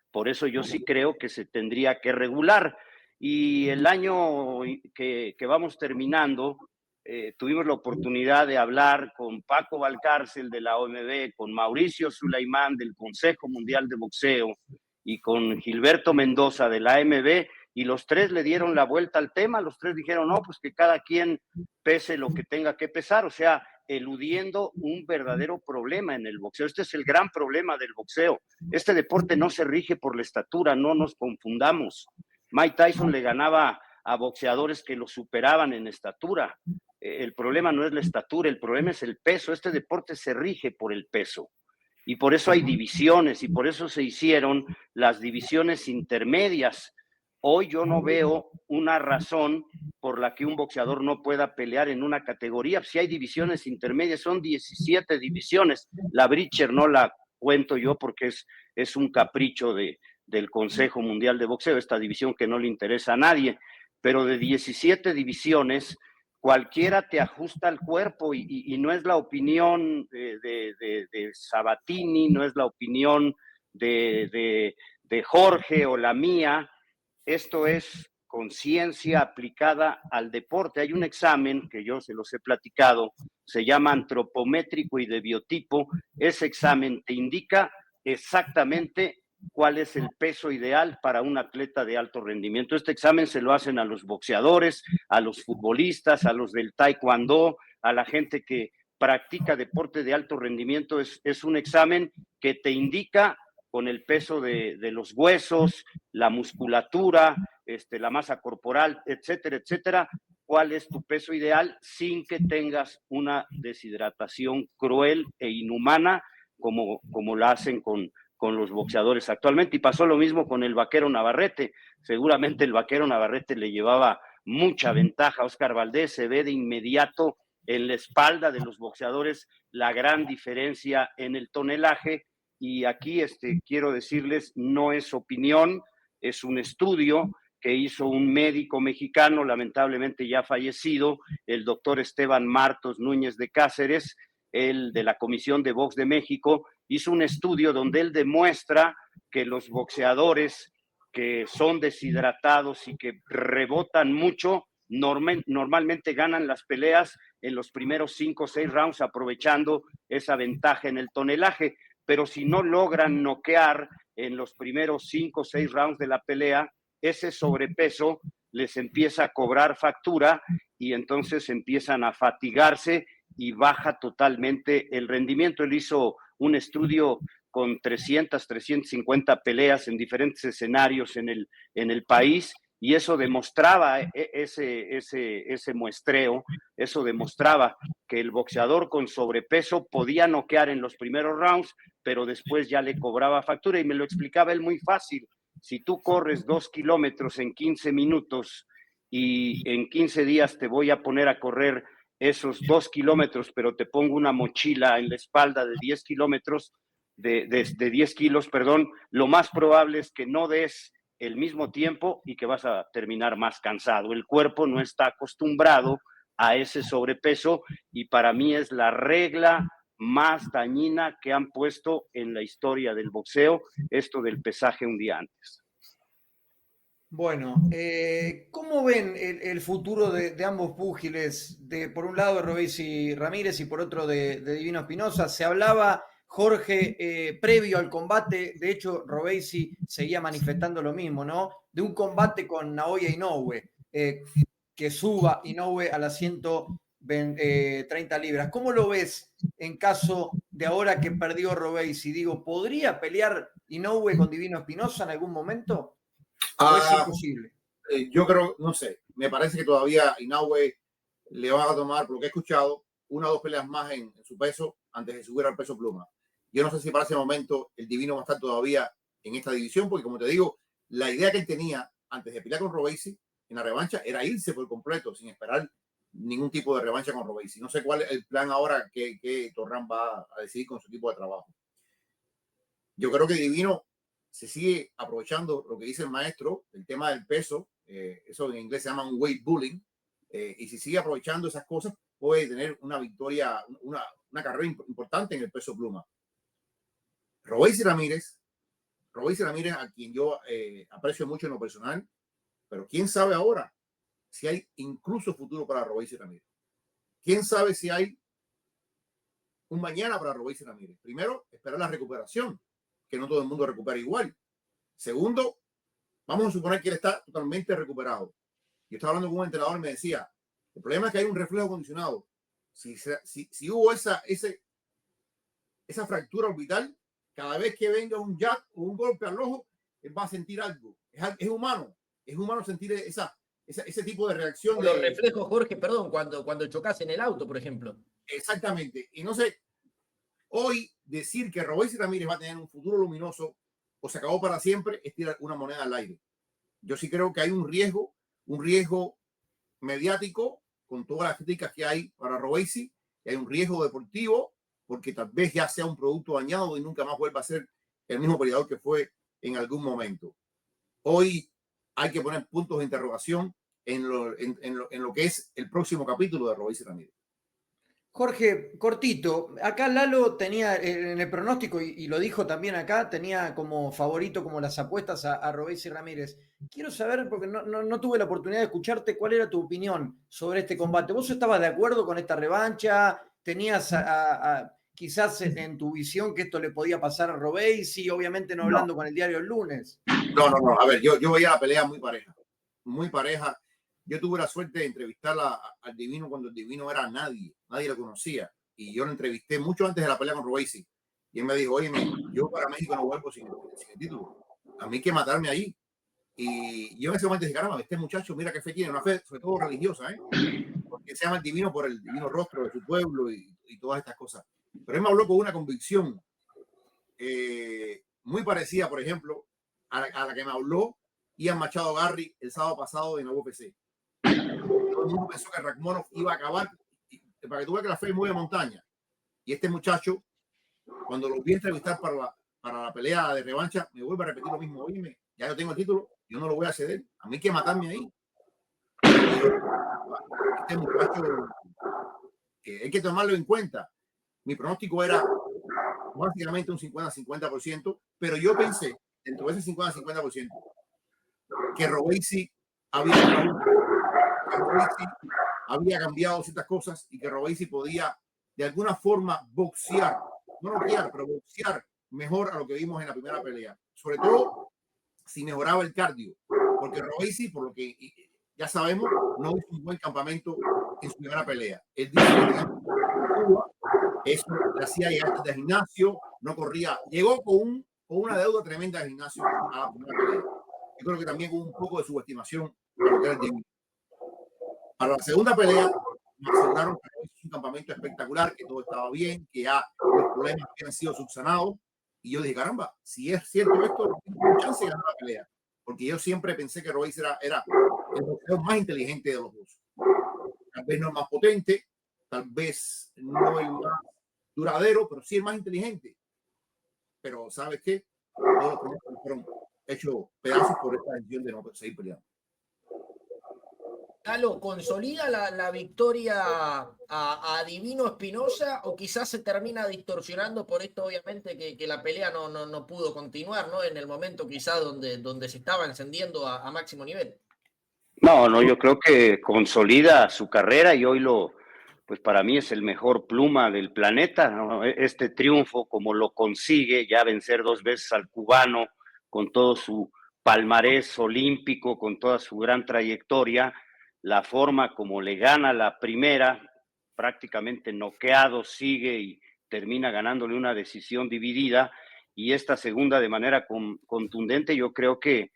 Por eso yo sí creo que se tendría que regular. Y el año que vamos terminando, tuvimos la oportunidad de hablar con Paco Valcárcel de la OMB, con Mauricio Sulaimán del Consejo Mundial de Boxeo y con Gilberto Mendoza de la AMB, y los tres le dieron la vuelta al tema. Los tres dijeron, no, pues que cada quien pese lo que tenga que pesar, o sea, eludiendo un verdadero problema en el boxeo. Este es el gran problema del boxeo. Este deporte no se rige por la estatura, no nos confundamos. Mike Tyson le ganaba a boxeadores que lo superaban en estatura. El problema no es la estatura, el problema es el peso. Este deporte se rige por el peso. Y por eso hay divisiones, y por eso se hicieron las divisiones intermedias. Hoy yo no veo una razón por la que un boxeador no pueda pelear en una categoría. Si hay divisiones intermedias, son 17 divisiones. La Bridger no la cuento yo porque es un capricho del Consejo Mundial de Boxeo, esta división que no le interesa a nadie, pero de 17 divisiones, cualquiera te ajusta al cuerpo, y no es la opinión de Sabatini, no es la opinión de Jorge o la mía. Esto es conciencia aplicada al deporte. Hay un examen que yo se los he platicado, se llama antropométrico y de biotipo. Ese examen te indica exactamente cuál es el peso ideal para un atleta de alto rendimiento. Este examen se lo hacen a los boxeadores, a los futbolistas, a los del taekwondo, a la gente que practica deporte de alto rendimiento. Es un examen que te indica con el peso de los huesos, la musculatura, la masa corporal, etcétera, etcétera, cuál es tu peso ideal sin que tengas una deshidratación cruel e inhumana como la hacen con los boxeadores actualmente. Y pasó lo mismo con el Vaquero Navarrete. Seguramente el Vaquero Navarrete le llevaba mucha ventaja a Oscar Valdés. Se ve de inmediato en la espalda de los boxeadores la gran diferencia en el tonelaje. Y aquí quiero decirles, no es opinión, es un estudio que hizo un médico mexicano, lamentablemente ya fallecido, el doctor Esteban Martos Núñez de Cáceres, él de la Comisión de Box de México, hizo un estudio donde él demuestra que los boxeadores que son deshidratados y que rebotan mucho, normalmente ganan las peleas en los primeros 5 o 6 rounds, aprovechando esa ventaja en el tonelaje. Pero si no logran noquear en los primeros 5 o 6 rounds de la pelea, ese sobrepeso les empieza a cobrar factura y entonces empiezan a fatigarse y baja totalmente el rendimiento. Él hizo un estudio con 300, 350 peleas en diferentes escenarios en el país, y eso demostraba, ese muestreo, eso demostraba que el boxeador con sobrepeso podía noquear en los primeros rounds, pero después ya le cobraba factura, y me lo explicaba él muy fácil. Si tú corres 2 kilómetros en 15 minutos y en 15 días te voy a poner a correr esos 2 kilómetros, pero te pongo una mochila en la espalda de 10 kilómetros, de 10 kilos, perdón, lo más probable es que no des el mismo tiempo y que vas a terminar más cansado. El cuerpo no está acostumbrado a ese sobrepeso, y para mí es la regla más dañina que han puesto en la historia del boxeo, esto del pesaje un día antes. Bueno, ¿cómo ven el futuro de ambos púgiles? Por un lado de Robeisy Ramírez y por otro de Divino Espinosa. Se hablaba, Jorge, previo al combate, de hecho Robeisy seguía manifestando lo mismo, ¿no? De un combate con Naoya Inoue, que suba Inoue a las 130 libras. ¿Cómo lo ves en caso de ahora que perdió Robeisy? Digo, ¿podría pelear Inoue con Divino Espinosa en algún momento? ¿O es imposible? Yo creo, no sé, me parece que todavía Inoue le van a tomar, por lo que he escuchado, una o dos peleas más en su peso antes de subir al peso pluma. Yo no sé si para ese momento el Divino va a estar todavía en esta división, porque como te digo, la idea que él tenía antes de pelear con Robeisy en la revancha era irse por completo sin esperar ningún tipo de revancha con Robeisy. No sé cuál es el plan ahora que Torran va a decidir con su equipo de trabajo. Yo creo que Divino se sigue aprovechando lo que dice el maestro, el tema del peso, eso en inglés se llama un weight bullying, y si sigue aprovechando esas cosas, puede tener una victoria, una carrera importante en el peso pluma. Robeisy Ramírez, a quien yo aprecio mucho en lo personal, pero quién sabe ahora si hay incluso futuro para Robeisy Ramírez. Quién sabe si hay un mañana para Robeisy Ramírez. Primero, esperar la recuperación, que no todo el mundo recupera igual. Segundo, vamos a suponer que él está totalmente recuperado. Yo estaba hablando con un entrenador y me decía, el problema es que hay un reflejo condicionado. Si hubo esa fractura orbital, cada vez que venga un jab o un golpe al ojo, él va a sentir algo. Es humano sentir ese tipo de reacción. Los reflejos, Jorge, perdón, cuando chocas en el auto, por ejemplo. Exactamente. Y no sé, hoy decir que Robeisy Ramírez va a tener un futuro luminoso o se acabó para siempre es tirar una moneda al aire. Yo sí creo que hay un riesgo mediático con todas las críticas que hay para Robeisy, y hay un riesgo deportivo porque tal vez ya sea un producto dañado y nunca más vuelva a ser el mismo peleador que fue en algún momento. Hoy hay que poner puntos de interrogación en lo que es el próximo capítulo de Robeisy Ramírez. Jorge, cortito, acá Lalo tenía en el pronóstico, y lo dijo también acá, tenía como favorito, como las apuestas a Robeisy Ramírez. Quiero saber, porque no tuve la oportunidad de escucharte, cuál era tu opinión sobre este combate. ¿Vos estabas de acuerdo con esta revancha? ¿Tenías quizás en tu visión que esto le podía pasar a Robeisy? Obviamente no hablando con el diario el lunes. No. A ver, yo veía la pelea muy pareja. Muy pareja. Yo tuve la suerte de entrevistar al Divino cuando el Divino era nadie lo conocía. Y yo lo entrevisté mucho antes de la pelea con Robeisy. Y él me dijo, oye, yo para México no vuelvo sin el título. A mí hay que matarme ahí. Y yo en ese momento dije, caramba, este muchacho, mira qué fe tiene, una fe sobre todo religiosa, porque se llama el Divino por el divino rostro de su pueblo y todas estas cosas. Pero él me habló con una convicción muy parecida, por ejemplo, a la que me habló Ian Machado Garry el sábado pasado en la UFC. Todo el mundo pensó que Rakhmonov iba a acabar, para que tú veas que la fe mueve montaña. Y este muchacho, cuando lo vi entrevistar para la pelea de revancha, me vuelve a repetir lo mismo. Oye, ya yo tengo el título, yo no lo voy a ceder. A mí hay que matarme ahí. Este muchacho, hay que tomarlo en cuenta. Mi pronóstico era básicamente un 50-50%, pero yo pensé, dentro de ese 50-50%, que Robeisy había cambiado ciertas cosas y que Robeisy podía de alguna forma boxear, no noquear, pero boxear mejor a lo que vimos en la primera pelea. Sobre todo si mejoraba el cardio, porque Robeisy, por lo que ya sabemos, no hizo un buen campamento en su primera pelea. Él dice que eso le hacía llegar de gimnasio, no corría, llegó con una deuda tremenda de gimnasio a la primera pelea. Yo creo que también hubo un poco de subestimación a lo que era el Divino. Para la segunda pelea, me aseguraron que hizo un campamento espectacular, que todo estaba bien, que ya los problemas habían sido subsanados. Y yo dije, caramba, si es cierto esto, tengo una chance de ganar la pelea. Porque yo siempre pensé que Royce era el boxeador más inteligente de los dos. Tal vez no el más potente, tal vez no el más duradero, pero sí el más inteligente. Pero ¿sabes qué? Todos los problemas fueron hechos pedazos por esta decisión de no seguir peleando. Galo, ¿consolida la victoria a Divino Espinosa o quizás se termina distorsionando por esto, obviamente, que la pelea no pudo continuar, ¿no? En el momento quizás donde se estaba encendiendo a máximo nivel. No, yo creo que consolida su carrera y hoy pues para mí es el mejor pluma del planeta, ¿no? Este triunfo, como lo consigue, ya vencer 2 veces al cubano, con todo su palmarés olímpico, con toda su gran trayectoria, la forma como le gana la primera, prácticamente noqueado, sigue y termina ganándole una decisión dividida, y esta segunda de manera contundente, yo creo que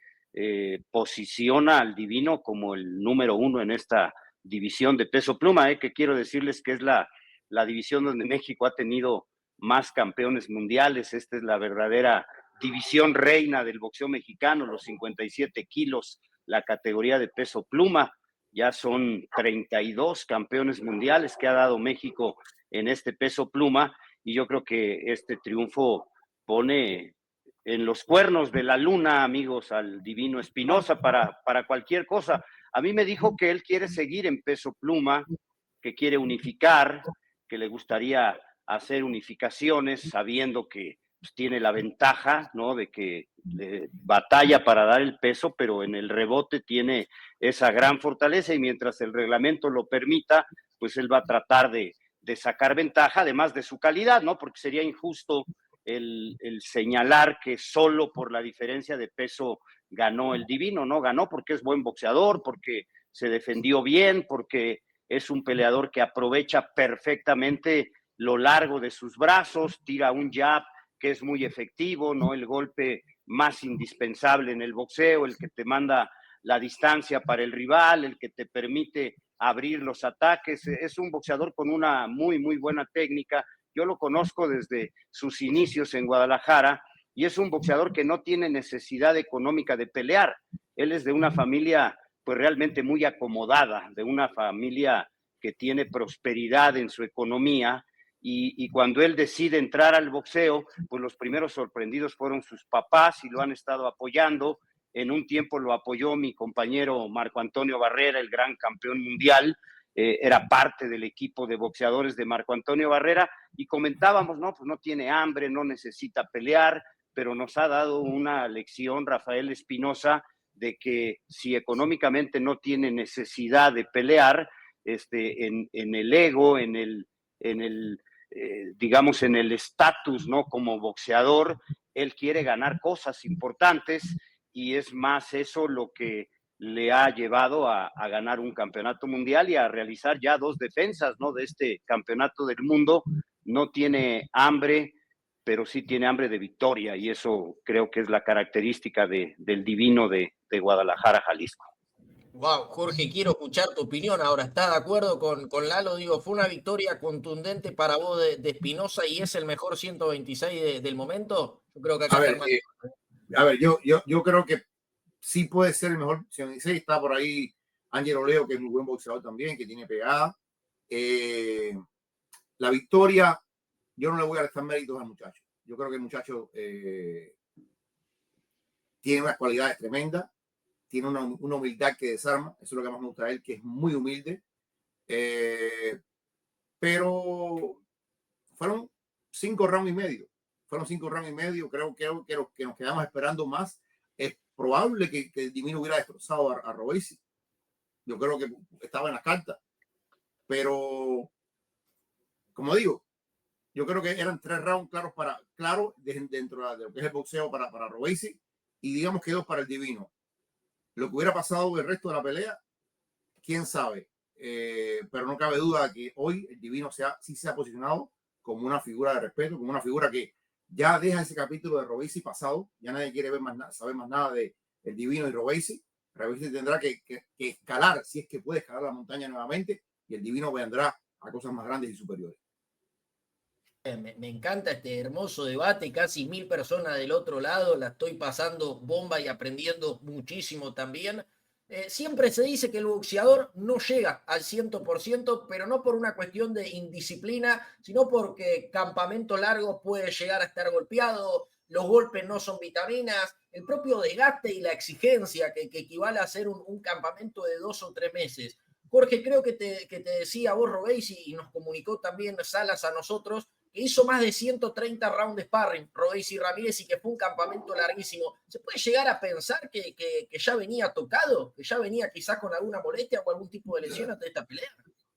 posiciona al Divino como el número 1 en esta división de peso pluma, que quiero decirles que es la división donde México ha tenido más campeones mundiales. Esta es la verdadera división reina del boxeo mexicano, los 57 kilos, la categoría de peso pluma. Ya son 32 campeones mundiales que ha dado México en este peso pluma, y yo creo que este triunfo pone en los cuernos de la luna, amigos, al Divino Espinosa para cualquier cosa. A mí me dijo que él quiere seguir en peso pluma, que quiere unificar, que le gustaría hacer unificaciones, sabiendo que pues, tiene la ventaja, ¿no? De que batalla para dar el peso, pero en el rebote tiene esa gran fortaleza, y mientras el reglamento lo permita, pues él va a tratar de sacar ventaja, además de su calidad, ¿no? Porque sería injusto el señalar que solo por la diferencia de peso ganó el Divino, ¿no? Ganó porque es buen boxeador, porque se defendió bien, porque es un peleador que aprovecha perfectamente lo largo de sus brazos, tira un jab que es muy efectivo, ¿no? El golpe más indispensable en el boxeo, el que te manda la distancia para el rival, el que te permite abrir los ataques. Es un boxeador con una muy, muy buena técnica. Yo lo conozco desde sus inicios en Guadalajara, y es un boxeador que no tiene necesidad económica de pelear. Él es de una familia pues realmente muy acomodada, de una familia que tiene prosperidad en su economía, y cuando él decide entrar al boxeo, pues los primeros sorprendidos fueron sus papás, y lo han estado apoyando. En un tiempo lo apoyó mi compañero Marco Antonio Barrera, el gran campeón mundial. Era parte del equipo de boxeadores de Marco Antonio Barrera, y comentábamos, no, pues no tiene hambre, no necesita pelear, pero nos ha dado una lección Rafael Espinosa de que si económicamente no tiene necesidad de pelear, en el ego, en el digamos, en el estatus, ¿no? Como boxeador, él quiere ganar cosas importantes, y es más eso lo que le ha llevado a ganar un campeonato mundial y a realizar ya 2 defensas, ¿no? De este campeonato del mundo. No tiene hambre, pero sí tiene hambre de victoria, y eso creo que es la característica del Divino de Guadalajara, Jalisco. Wow, Jorge, quiero escuchar tu opinión. Ahora, ¿estás de acuerdo con Lalo? Digo, fue una victoria contundente para vos de Espinosa y es el mejor 126 del momento. Yo creo que acá a ver, yo creo que sí puede ser el mejor 126. Está por ahí Ángelo Leo, que es muy buen boxeador también, que tiene pegada. La victoria, yo no le voy a restar méritos al muchacho. Yo creo que el muchacho tiene unas cualidades tremendas, tiene una humildad que desarma. Eso es lo que más me gusta de él, que es muy humilde. Pero fueron 5 rounds y medio. Fueron 5 rounds y medio. Creo que nos quedamos esperando más. Es probable que el Divino hubiera destrozado a Royce. Yo creo que estaba en las cartas. Pero, como digo, yo creo que eran 3 rounds claros dentro de lo que es el boxeo para Royce, y digamos que 2 para el Divino. Lo que hubiera pasado el resto de la pelea, quién sabe. Pero no cabe duda que hoy el Divino sí se ha posicionado como una figura de respeto, como una figura que ya deja ese capítulo de Royce pasado. Ya nadie quiere saber más nada de el Divino y Royce. Royce tendrá que escalar, si es que puede escalar la montaña nuevamente, y el Divino vendrá a cosas más grandes y superiores. Me encanta este hermoso debate, casi 1000 personas del otro lado, la estoy pasando bomba y aprendiendo muchísimo también. Siempre se dice que el boxeador no llega al 100%, pero no por una cuestión de indisciplina, sino porque campamento largo puede llegar a estar golpeado, los golpes no son vitaminas, el propio desgaste y la exigencia que equivale a hacer un campamento de 2 o 3 meses. Jorge, creo que te decía vos, Robesi, y nos comunicó también Salas a nosotros, que hizo más de 130 rounds de sparring, Robesi Ramírez, y que fue un campamento larguísimo. ¿Se puede llegar a pensar que ya venía tocado? ¿Que ya venía quizás con alguna molestia o algún tipo de lesión ante esta pelea?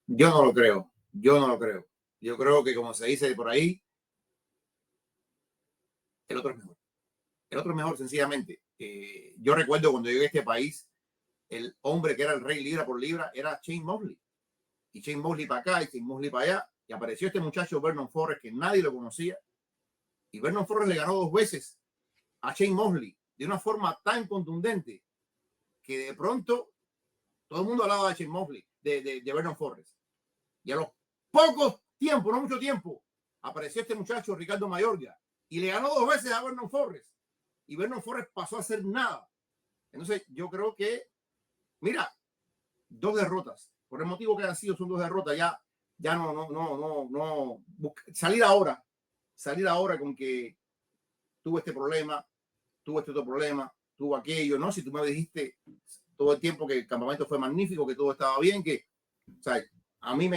Yo no lo creo. Yo no lo creo. Yo creo que, como se dice por ahí, el otro es mejor. El otro es mejor, sencillamente. Yo recuerdo cuando llegué a este país, el hombre que era el rey libra por libra era Shane Mosley. Y Shane Mosley para acá y Shane Mosley para allá. Y apareció este muchacho Vernon Forrest que nadie lo conocía. Y Vernon Forrest le ganó 2 veces a Shane Mosley de una forma tan contundente que de pronto todo el mundo hablaba de Shane Mosley, de Vernon Forrest. Y a los pocos tiempos, no mucho tiempo, apareció este muchacho Ricardo Mayorga y le ganó 2 veces a Vernon Forrest. Y Vernon Forrest pasó a hacer nada. Entonces yo creo que, mira, 2 derrotas. Por el motivo que han sido, son 2 derrotas. Ya no. Salir ahora con que tuvo este problema, tuvo este otro problema, tuvo aquello, ¿no? Si tú me dijiste todo el tiempo que el campamento fue magnífico, que todo estaba bien, que, o sea, a mí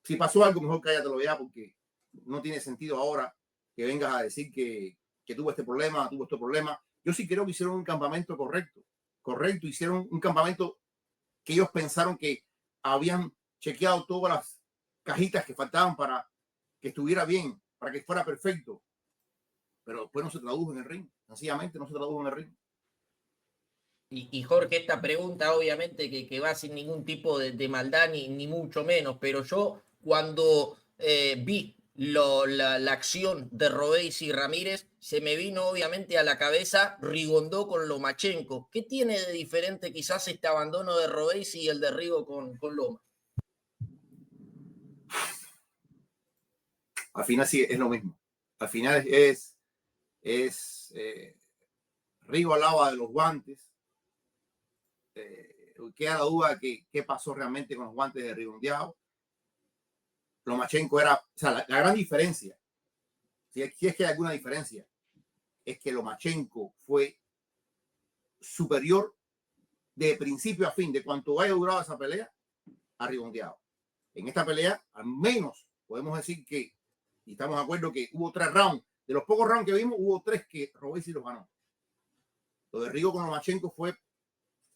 si pasó algo, mejor cállatelo ya, porque no tiene sentido ahora que vengas a decir que tuvo este problema, tuvo este problema. Yo sí creo que hicieron un campamento correcto, hicieron un campamento que ellos pensaron que habían chequeado todas las cajitas que faltaban para que estuviera bien, para que fuera perfecto, pero después no se tradujo en el ring, sencillamente no se tradujo en el ring. Y Jorge, esta pregunta obviamente que va sin ningún tipo de maldad ni mucho menos, pero yo cuando vi la acción de Robesi Ramírez, se me vino obviamente a la cabeza Rigondó con Lomachenko. ¿Qué tiene de diferente quizás este abandono de Robesi y el de Rigo con Loma? Al final sí es lo mismo. Al final Rigo hablaba de los guantes. Queda la duda de qué pasó realmente con los guantes de Rigondeado. Lomachenko era, o sea, la gran diferencia, si es que hay alguna diferencia, es que Lomachenko fue superior de principio a fin, de cuánto haya durado esa pelea, a Rigondeado. En esta pelea, al menos podemos decir que, y estamos de acuerdo que hubo 3 rounds, de los pocos rounds que vimos, hubo 3 que Robesi los ganó. Lo de Rigo con Lomachenko fue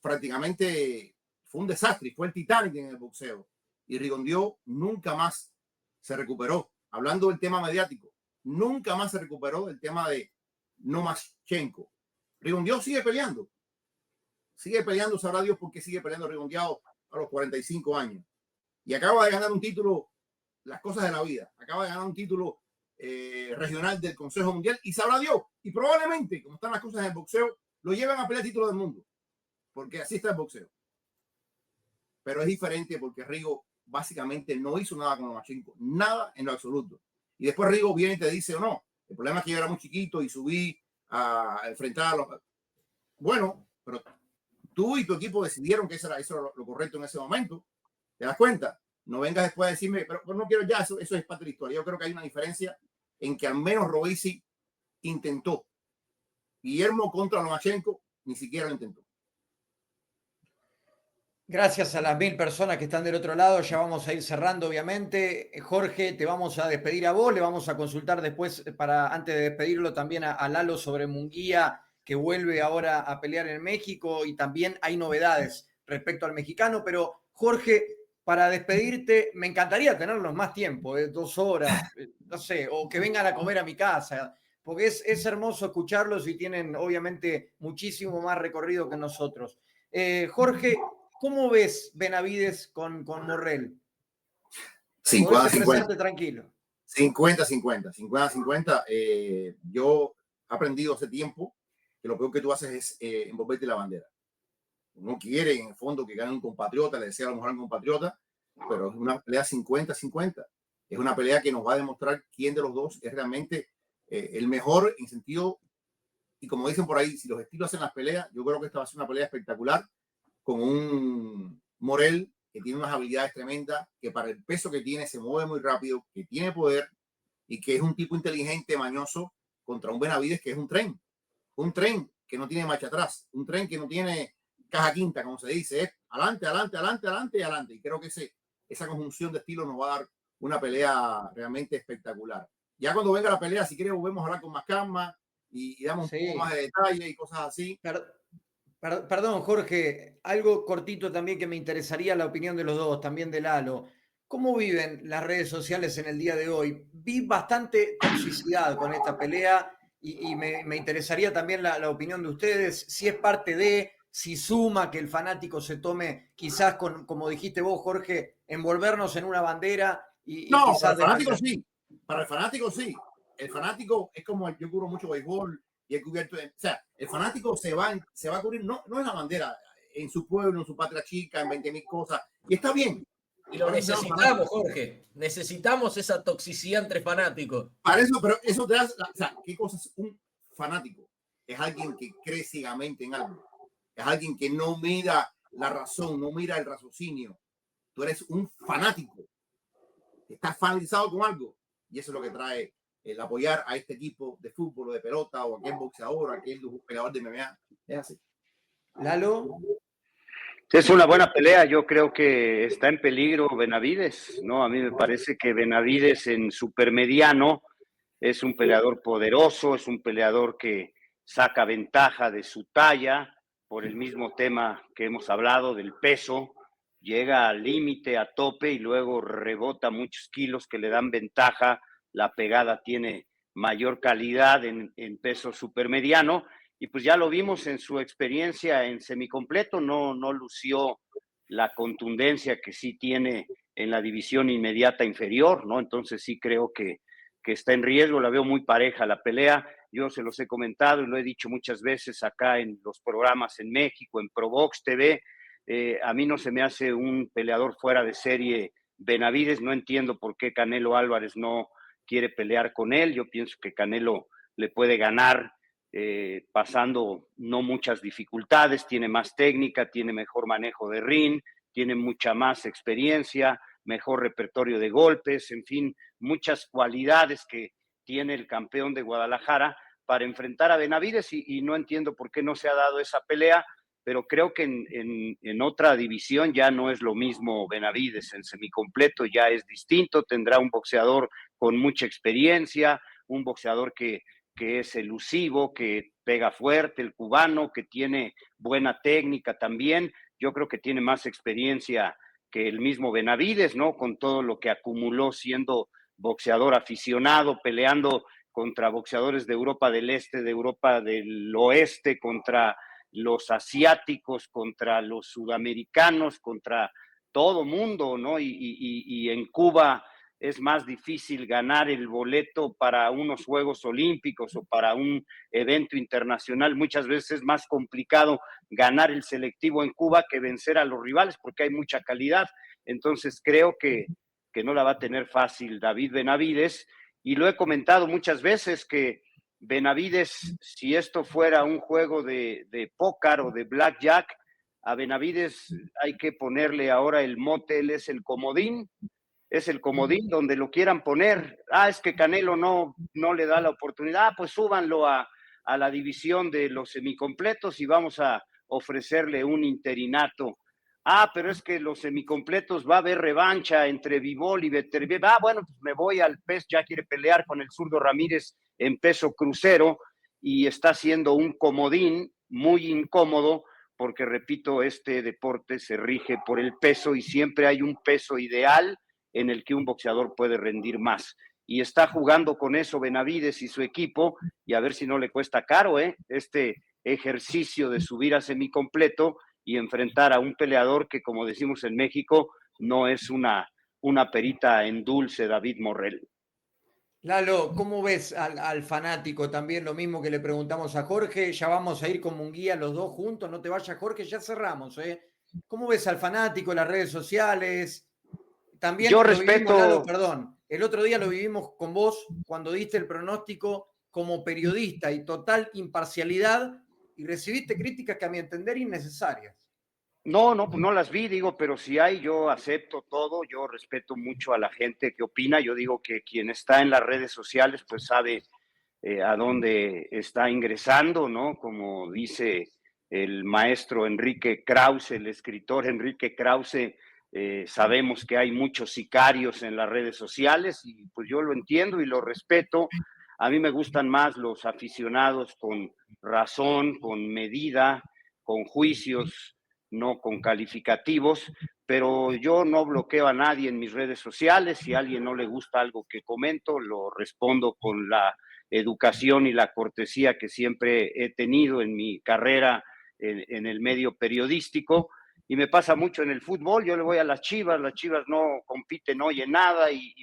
prácticamente, fue un desastre, fue el Titanic en el boxeo. Y Rigondeaux nunca más se recuperó. Hablando del tema mediático, nunca más se recuperó del tema de Lomachenko. Rigondeaux sigue peleando, sabrá Dios por qué sigue peleando Rigondeaux a los 45 años. Y acaba de ganar un título, las cosas de la vida, acaba de ganar un título regional del Consejo Mundial y sabrá Dios. Y probablemente, como están las cosas en el boxeo, lo llevan a pelear título del mundo, porque así está el boxeo. Pero es diferente porque Rigo básicamente no hizo nada con Lomachenko, nada en lo absoluto. Y después Rigo viene y te dice, o no, el problema es que yo era muy chiquito y subí a enfrentar a los... Bueno, pero tú y tu equipo decidieron que eso era lo correcto en ese momento. ¿Te das cuenta? No vengas después a decirme, pero no quiero ya, eso es parte de la historia. Yo creo que hay una diferencia en que al menos Robesi intentó. Guillermo contra Lomachenko ni siquiera lo intentó. Gracias a las 1000 personas que están del otro lado, ya vamos a ir cerrando, obviamente. Jorge, te vamos a despedir a vos, le vamos a consultar después, antes de despedirlo, también a Lalo sobre Munguía, que vuelve ahora a pelear en México, y también hay novedades respecto al mexicano. Pero Jorge, para despedirte, me encantaría tenerlos más tiempo, 2 horas, no sé, o que vengan a comer a mi casa, porque es hermoso escucharlos y tienen obviamente muchísimo más recorrido que nosotros. Jorge, ¿cómo ves Benavides con Morrell? 50-50. Tranquilo. 50-50. Yo he aprendido hace tiempo que lo peor que tú haces es envolverte la bandera. Uno quiere, en el fondo, que gane un compatriota, le desea a lo mejor a un compatriota, pero es una pelea 50-50. Es una pelea que nos va a demostrar quién de los dos es realmente el mejor en sentido, y como dicen por ahí, si los estilos hacen las peleas, yo creo que esta va a ser una pelea espectacular, con un Morrell que tiene unas habilidades tremendas, que para el peso que tiene se mueve muy rápido, que tiene poder y que es un tipo inteligente, mañoso, contra un Benavides que es un tren que no tiene marcha atrás, un tren que no tiene caja quinta, como se dice, es adelante, adelante, adelante, adelante y adelante. Y creo que esa conjunción de estilos nos va a dar una pelea realmente espectacular. Ya cuando venga la pelea, si quieres, volvemos a hablar con más calma y damos un poco más de detalle y cosas así. Perdón, Jorge, algo cortito también que me interesaría la opinión de los dos, también de Lalo. ¿Cómo viven las redes sociales en el día de hoy? Vi bastante toxicidad con esta pelea y me interesaría también la opinión de ustedes, si es parte de, si suma que el fanático se tome, quizás, como dijiste vos, Jorge, envolvernos en una bandera y no, quizás... para el fanático sí, para el fanático sí. El fanático es como yo cubro mucho béisbol y he cubierto, o sea, el fanático se va a cubrir, no en la bandera, en su pueblo, en su patria chica, en 20.000 cosas, y está bien. Y lo necesitamos, Jorge. Necesitamos esa toxicidad entre fanáticos. Para eso, pero eso te hace, o sea, ¿qué cosa es un fanático? Es alguien que cree ciegamente en algo. Es alguien que no mira la razón, no mira el raciocinio. Tú eres un fanático. Estás fanatizado con algo. Y eso es lo que trae el apoyar a este equipo de fútbol o de pelota o aquel boxeador, aquel peleador de MMA. Es así. Lalo. Es una buena pelea, yo creo que está en peligro Benavides, ¿no? A mí me parece que Benavides en supermediano es un peleador poderoso, es un peleador que saca ventaja de su talla por el mismo tema que hemos hablado del peso, llega al límite, a tope y luego rebota muchos kilos que le dan ventaja, la pegada tiene mayor calidad en peso supermediano. Y pues ya lo vimos en su experiencia en semicompleto, no lució la contundencia que sí tiene en la división inmediata inferior, ¿no? Entonces sí creo que está en riesgo, la veo muy pareja la pelea. Yo se los he comentado y lo he dicho muchas veces acá en los programas en México, en Provox TV. A mí no se me hace un peleador fuera de serie Benavides, no entiendo por qué Canelo Álvarez no quiere pelear con él. Yo pienso que Canelo le puede ganar pasando no muchas dificultades, tiene más técnica, tiene mejor manejo de ring, tiene mucha más experiencia, mejor repertorio de golpes, en fin, muchas cualidades que tiene el campeón de Guadalajara para enfrentar a Benavides y no entiendo por qué no se ha dado esa pelea, pero creo que en otra división ya no es lo mismo Benavides, en semicompleto ya es distinto, tendrá un boxeador con mucha experiencia, un boxeador que es elusivo, que pega fuerte, el cubano, que tiene buena técnica también. Yo creo que tiene más experiencia que el mismo Benavides, ¿no? Con todo lo que acumuló siendo boxeador aficionado, peleando contra boxeadores de Europa del Este, de Europa del Oeste, contra los asiáticos, contra los sudamericanos, contra todo mundo, ¿no? Y en Cuba es más difícil ganar el boleto para unos Juegos Olímpicos o para un evento internacional. Muchas veces es más complicado ganar el selectivo en Cuba que vencer a los rivales porque hay mucha calidad. Entonces creo que no la va a tener fácil David Benavides. Y lo he comentado muchas veces que Benavides, si esto fuera un juego de póker o de blackjack, a Benavides hay que ponerle ahora el mote, él es el comodín donde lo quieran poner. Es que Canelo no le da la oportunidad, pues súbanlo a la división de los semicompletos y vamos a ofrecerle un interinato. Pero es que los semicompletos va a haber revancha entre Bivol y Beterbiev. Bueno, pues me voy al PES, ya quiere pelear con el zurdo Ramírez en peso crucero y está haciendo un comodín muy incómodo porque, repito, este deporte se rige por el peso y siempre hay un peso ideal en el que un boxeador puede rendir más. Y está jugando con eso Benavides y su equipo, y a ver si no le cuesta caro este ejercicio de subir a semicompleto y enfrentar a un peleador que, como decimos en México, no es una perita en dulce, David Morrell. Lalo, ¿cómo ves al fanático? También lo mismo que le preguntamos a Jorge, ya vamos a ir como un guía los dos juntos, no te vayas Jorge, ya cerramos. ¿Cómo ves al fanático, las redes sociales? También yo respeto, Lalo, perdón, el otro día lo vivimos con vos cuando diste el pronóstico como periodista y total imparcialidad y recibiste críticas que a mi entender innecesarias. No las vi, pero si hay, yo acepto todo, yo respeto mucho a la gente que opina, yo digo que quien está en las redes sociales pues sabe a dónde está ingresando, ¿no? Como dice el maestro Enrique Krause, el escritor Enrique Krause, sabemos que hay muchos sicarios en las redes sociales y pues yo lo entiendo y lo respeto. A mí me gustan más los aficionados con razón, con medida, con juicios, no con calificativos, pero yo no bloqueo a nadie en mis redes sociales. Si a alguien no le gusta algo que comento, lo respondo con la educación y la cortesía que siempre he tenido en mi carrera en el medio periodístico. Y me pasa mucho en el fútbol. Yo le voy a las Chivas no compiten hoy en nada y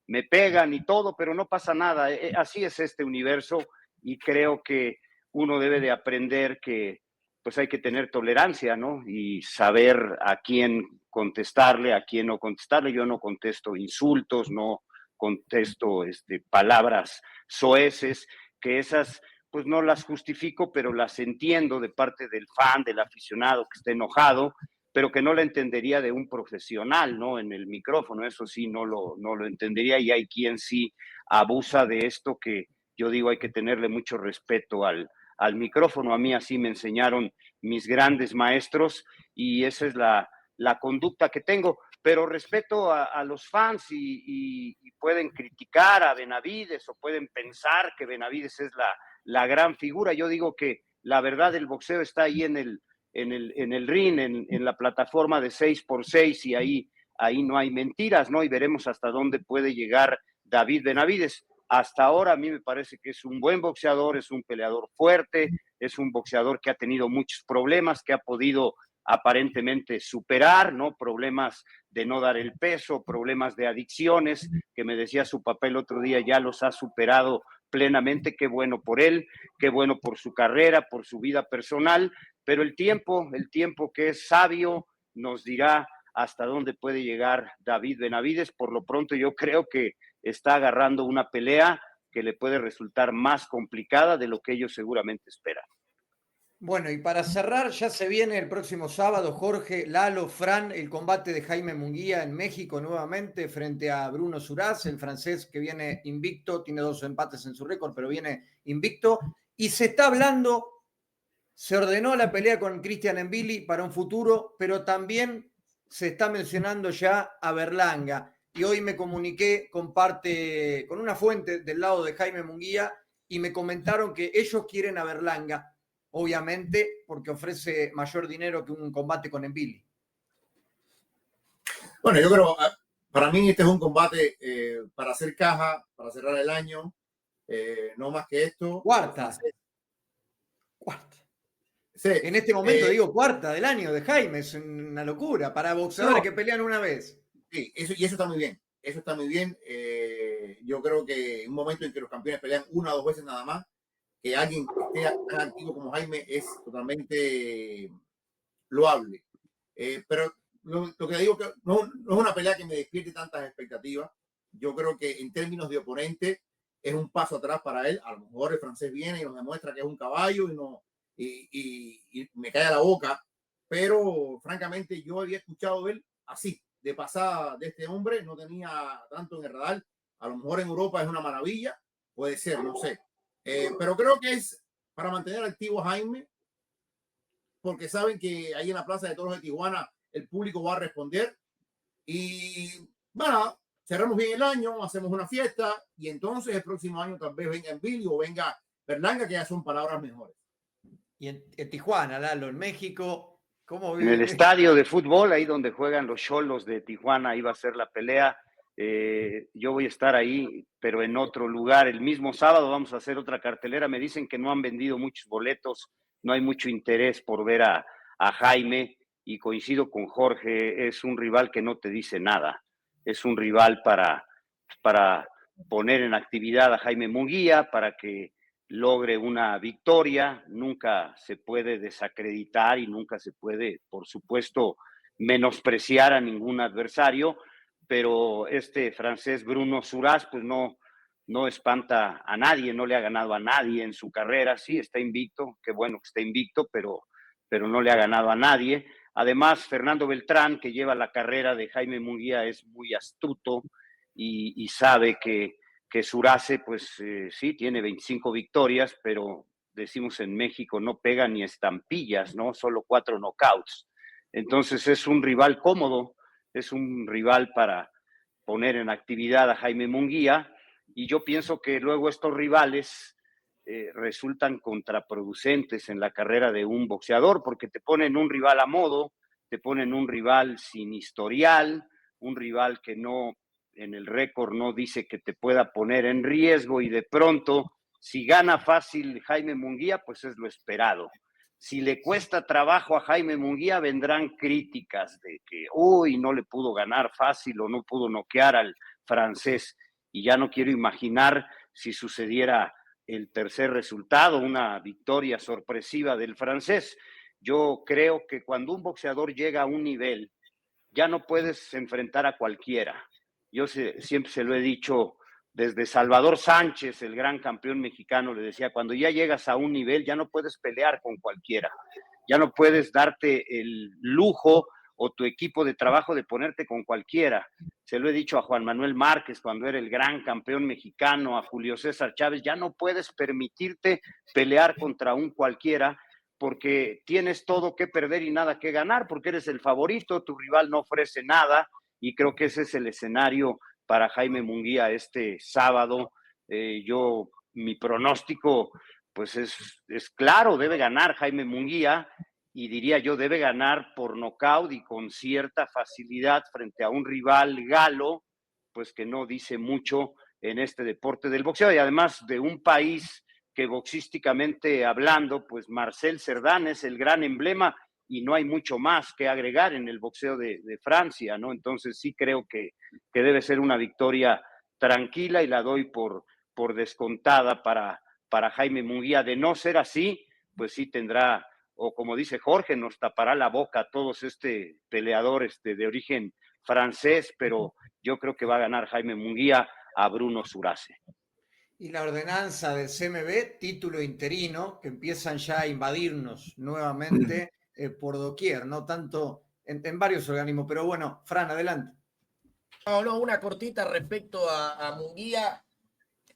me pegan y todo, pero no pasa nada. Así es este universo y creo que uno debe de aprender que pues hay que tener tolerancia, ¿no? Y saber a quién contestarle, a quién no contestarle. Yo no contesto insultos, no contesto palabras soeces, que esas pues no las justifico, pero las entiendo de parte del fan, del aficionado que esté enojado, pero que no la entendería de un profesional, ¿no? En el micrófono, eso sí, no lo entendería, y hay quien sí abusa de esto, que yo digo hay que tenerle mucho respeto al micrófono. A mí así me enseñaron mis grandes maestros y esa es la conducta que tengo, pero respeto a los fans y pueden criticar a Benavides o pueden pensar que Benavides es la gran figura. Yo digo que la verdad del boxeo está ahí en el ring, en la plataforma de 6x6 y ahí no hay mentiras, ¿no? Y veremos hasta dónde puede llegar David Benavides. Hasta ahora a mí me parece que es un buen boxeador, es un peleador fuerte, es un boxeador que ha tenido muchos problemas, que ha podido aparentemente superar, ¿no? Problemas de no dar el peso, problemas de adicciones, que me decía su papá el otro día, ya los ha superado plenamente. Qué bueno por él, qué bueno por su carrera, por su vida personal, pero el tiempo que es sabio nos dirá hasta dónde puede llegar David Benavides. Por lo pronto yo creo que está agarrando una pelea que le puede resultar más complicada de lo que ellos seguramente esperan. Bueno, y para cerrar, ya se viene el próximo sábado, Jorge, Lalo, Fran, el combate de Jaime Munguía en México nuevamente frente a Bruno Suraz, el francés que viene invicto, tiene 2 empates en su récord, pero viene invicto. Y se está hablando, se ordenó la pelea con Cristian Envili para un futuro, pero también se está mencionando ya a Berlanga. Y hoy me comuniqué con una fuente del lado de Jaime Munguía y me comentaron que ellos quieren a Berlanga, obviamente porque ofrece mayor dinero que un combate con Envili. Bueno, yo creo, para mí este es un combate para hacer caja, para cerrar el año, no más que esto. Cuarta. Sí, en este momento digo cuarta del año de Jaime, es una locura para boxeadores que pelean una vez. Sí, eso está muy bien. Eso está muy bien. Yo creo que en un momento en que los campeones pelean 1 o 2 veces nada más, que alguien esté tan activo como Jaime es totalmente loable. Pero lo que digo que no es una pelea que me despierte tantas expectativas. Yo creo que en términos de oponente es un paso atrás para él. A lo mejor el francés viene y nos demuestra que es un caballo y me cae a la boca. Pero francamente yo había escuchado de él así, de pasada, de este hombre. No tenía tanto en el radar. A lo mejor en Europa es una maravilla. Puede ser, no sé. Pero creo que es para mantener activo a Jaime, porque saben que ahí en la Plaza de Toros de Tijuana el público va a responder y bueno, cerramos bien el año, hacemos una fiesta y entonces el próximo año tal vez venga Envili o venga Berlanga, que ya son palabras mejores. Y en Tijuana, Lalo, en México, ¿cómo vive? En el estadio de fútbol, ahí donde juegan los Xolos de Tijuana, iba a ser la pelea. Yo voy a estar ahí, pero en otro lugar. El mismo sábado vamos a hacer otra cartelera. Me dicen que no han vendido muchos boletos, no hay mucho interés por ver a Jaime, y coincido con Jorge, es un rival que no te dice nada. Es un rival para poner en actividad a Jaime Munguía, para que logre una victoria. Nunca se puede desacreditar y nunca se puede, por supuesto, menospreciar a ningún adversario, pero este francés Bruno Suraz pues no espanta a nadie, no le ha ganado a nadie en su carrera. Sí, está invicto, qué bueno que está invicto, pero no le ha ganado a nadie. Además, Fernando Beltrán, que lleva la carrera de Jaime Munguía, es muy astuto y sabe que que Surace, pues sí, tiene 25 victorias, pero decimos en México, no pega ni estampillas, ¿no? Solo 4 knockouts. Entonces es un rival cómodo, es un rival para poner en actividad a Jaime Munguía, y yo pienso que luego estos rivales resultan contraproducentes en la carrera de un boxeador, porque te ponen un rival a modo, te ponen un rival sin historial, un rival que no, en el récord no dice que te pueda poner en riesgo, y de pronto, si gana fácil Jaime Munguía, pues es lo esperado. Si le cuesta trabajo a Jaime Munguía, vendrán críticas de que, uy, no le pudo ganar fácil o no pudo noquear al francés. Y ya no quiero imaginar si sucediera el tercer resultado, una victoria sorpresiva del francés. Yo creo que cuando un boxeador llega a un nivel, ya no puedes enfrentar a cualquiera. Yo siempre se lo he dicho, desde Salvador Sánchez, el gran campeón mexicano, le decía, cuando ya llegas a un nivel, ya no puedes pelear con cualquiera, ya no puedes darte el lujo o tu equipo de trabajo de ponerte con cualquiera. Se lo he dicho a Juan Manuel Márquez cuando era el gran campeón mexicano, a Julio César Chávez, ya no puedes permitirte pelear contra un cualquiera, porque tienes todo que perder y nada que ganar, porque eres el favorito, tu rival no ofrece nada, y creo que ese es el escenario para Jaime Munguía este sábado. Mi pronóstico pues es claro, debe ganar Jaime Munguía, y diría yo debe ganar por nocaut y con cierta facilidad frente a un rival galo, pues que no dice mucho en este deporte del boxeo, y además de un país que boxísticamente hablando, pues Marcel Cerdan es el gran emblema, y no hay mucho más que agregar en el boxeo de Francia, ¿no? Entonces sí creo que debe ser una victoria tranquila, y la doy por descontada para Jaime Munguía. De no ser así, pues sí tendrá, o como dice Jorge, nos tapará la boca a todos peleador de origen francés, pero yo creo que va a ganar Jaime Munguía a Bruno Surace. Y la ordenanza del CMB, título interino, que empiezan ya a invadirnos nuevamente por doquier, no tanto en varios organismos, pero bueno, Fran, adelante. No, una cortita respecto a Munguía.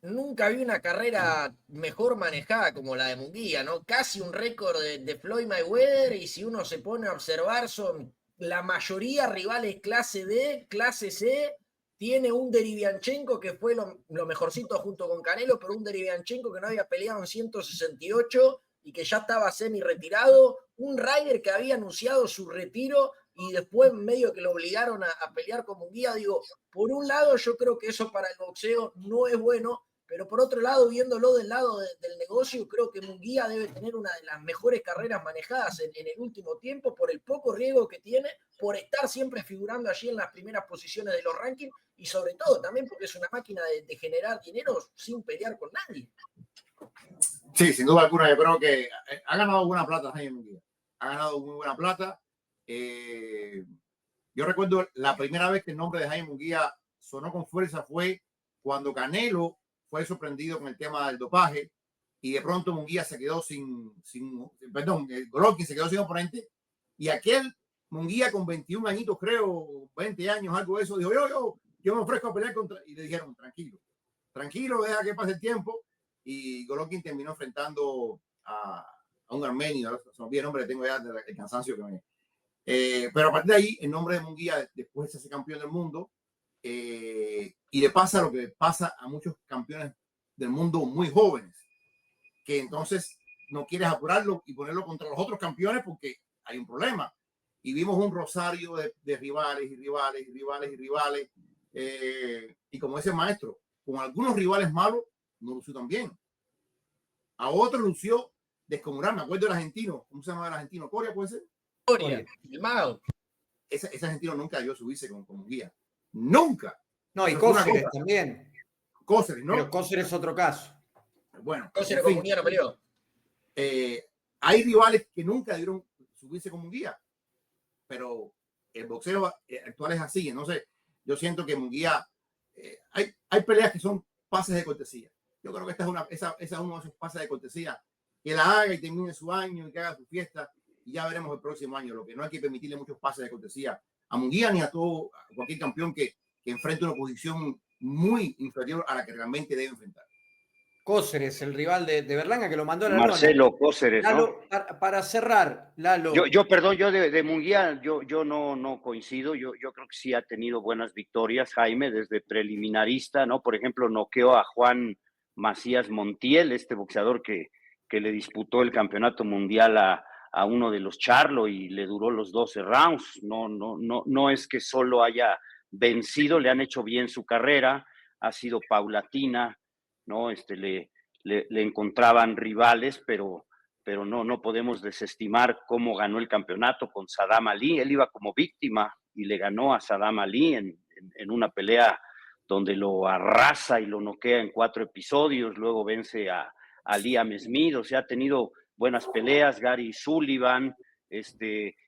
Nunca vi una carrera mejor manejada como la de Munguía, ¿no? Casi un récord de Floyd Mayweather, y si uno se pone a observar, son la mayoría rivales clase D, clase C. Tiene un Derivianchenko que fue lo mejorcito junto con Canelo, pero un Derivianchenko que no había peleado en 168 y que ya estaba semi-retirado. Un Ryder que había anunciado su retiro y después medio que lo obligaron a pelear con Munguía. Digo, por un lado yo creo que eso para el boxeo no es bueno, pero por otro lado, viéndolo del lado del negocio, creo que Munguía debe tener una de las mejores carreras manejadas en el último tiempo, por el poco riesgo que tiene, por estar siempre figurando allí en las primeras posiciones de los rankings, y sobre todo también porque es una máquina de generar dinero sin pelear con nadie. Sí, sin duda alguna, yo creo que ha ganado buena plata Jaime Munguía. Ha ganado muy buena plata. Yo recuerdo la primera vez que el nombre de Jaime Munguía sonó con fuerza fue cuando Canelo fue sorprendido con el tema del dopaje, y de pronto Munguía se quedó Golovkin se quedó sin oponente, y aquel Munguía con 21 añitos, creo, 20 años, algo de eso, dijo, yo me ofrezco a pelear contra, y le dijeron, tranquilo, deja que pase el tiempo, y Golovkin terminó enfrentando a un armenio, se me olvidó el nombre, tengo ya el cansancio que me... pero a partir de ahí, el nombre de Munguía después se hace campeón del mundo, y le pasa lo que pasa a muchos campeones del mundo muy jóvenes, que entonces no quieres apurarlo y ponerlo contra los otros campeones porque hay un problema. Y vimos un rosario de rivales, y como ese maestro, con algunos rivales malos, no lució tan bien. A otros lució descomunal. Me acuerdo del argentino, ¿cómo se llama el argentino? Coria, ¿puede ser? Coria, el mago. Ese argentino nunca debió subirse con guía. Nunca. No, y Cóceres también. Cóceres, ¿no? Pero Cóceres es otro caso. Bueno, Cóceres con Munguía no peleó. Hay rivales que nunca debieron subirse con Munguía, pero el boxeo actual es así. Entonces, yo siento que Munguía, hay peleas que son pases de cortesía. Yo creo que esa es uno de esos pases de cortesía, que la haga y termine su año y que haga su fiesta, y ya veremos el próximo año. Lo que no hay que permitirle muchos pases de cortesía a Munguía ni a cualquier campeón que enfrente una oposición muy inferior a la que realmente debe enfrentar. Cóceres, el rival de Berlanga, que lo mandó a la lona. Marcelo Cóceres, ¿no? Lalo, para cerrar, Lalo. Perdón, yo de Munguía, yo no coincido. Yo creo que sí ha tenido buenas victorias, Jaime, desde preliminarista, ¿no? Por ejemplo, noqueó a Juan Macías Montiel, este boxeador que le disputó el campeonato mundial a uno de los Charlo y le duró los 12 rounds. No es que solo haya vencido, le han hecho bien su carrera, ha sido paulatina, ¿no? Le encontraban rivales, pero no podemos desestimar cómo ganó el campeonato con Saddam Ali. Él iba como víctima y le ganó a Saddam Ali en una pelea donde lo arrasa y lo noquea en 4 episodios, luego vence a Liam Smith. O sea, ha tenido buenas peleas. Gary Sullivan,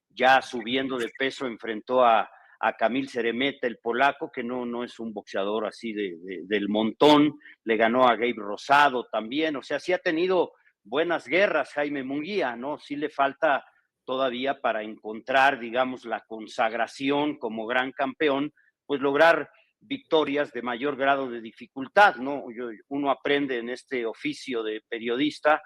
ya subiendo de peso, enfrentó a Kamil Szeremeta, el polaco, que no es un boxeador así del montón. Le ganó a Gabe Rosado también. O sea, sí ha tenido buenas guerras Jaime Munguía, ¿no? Sí le falta todavía para encontrar, digamos, la consagración como gran campeón, pues lograr victorias de mayor grado de dificultad, ¿no? Uno aprende en este oficio de periodista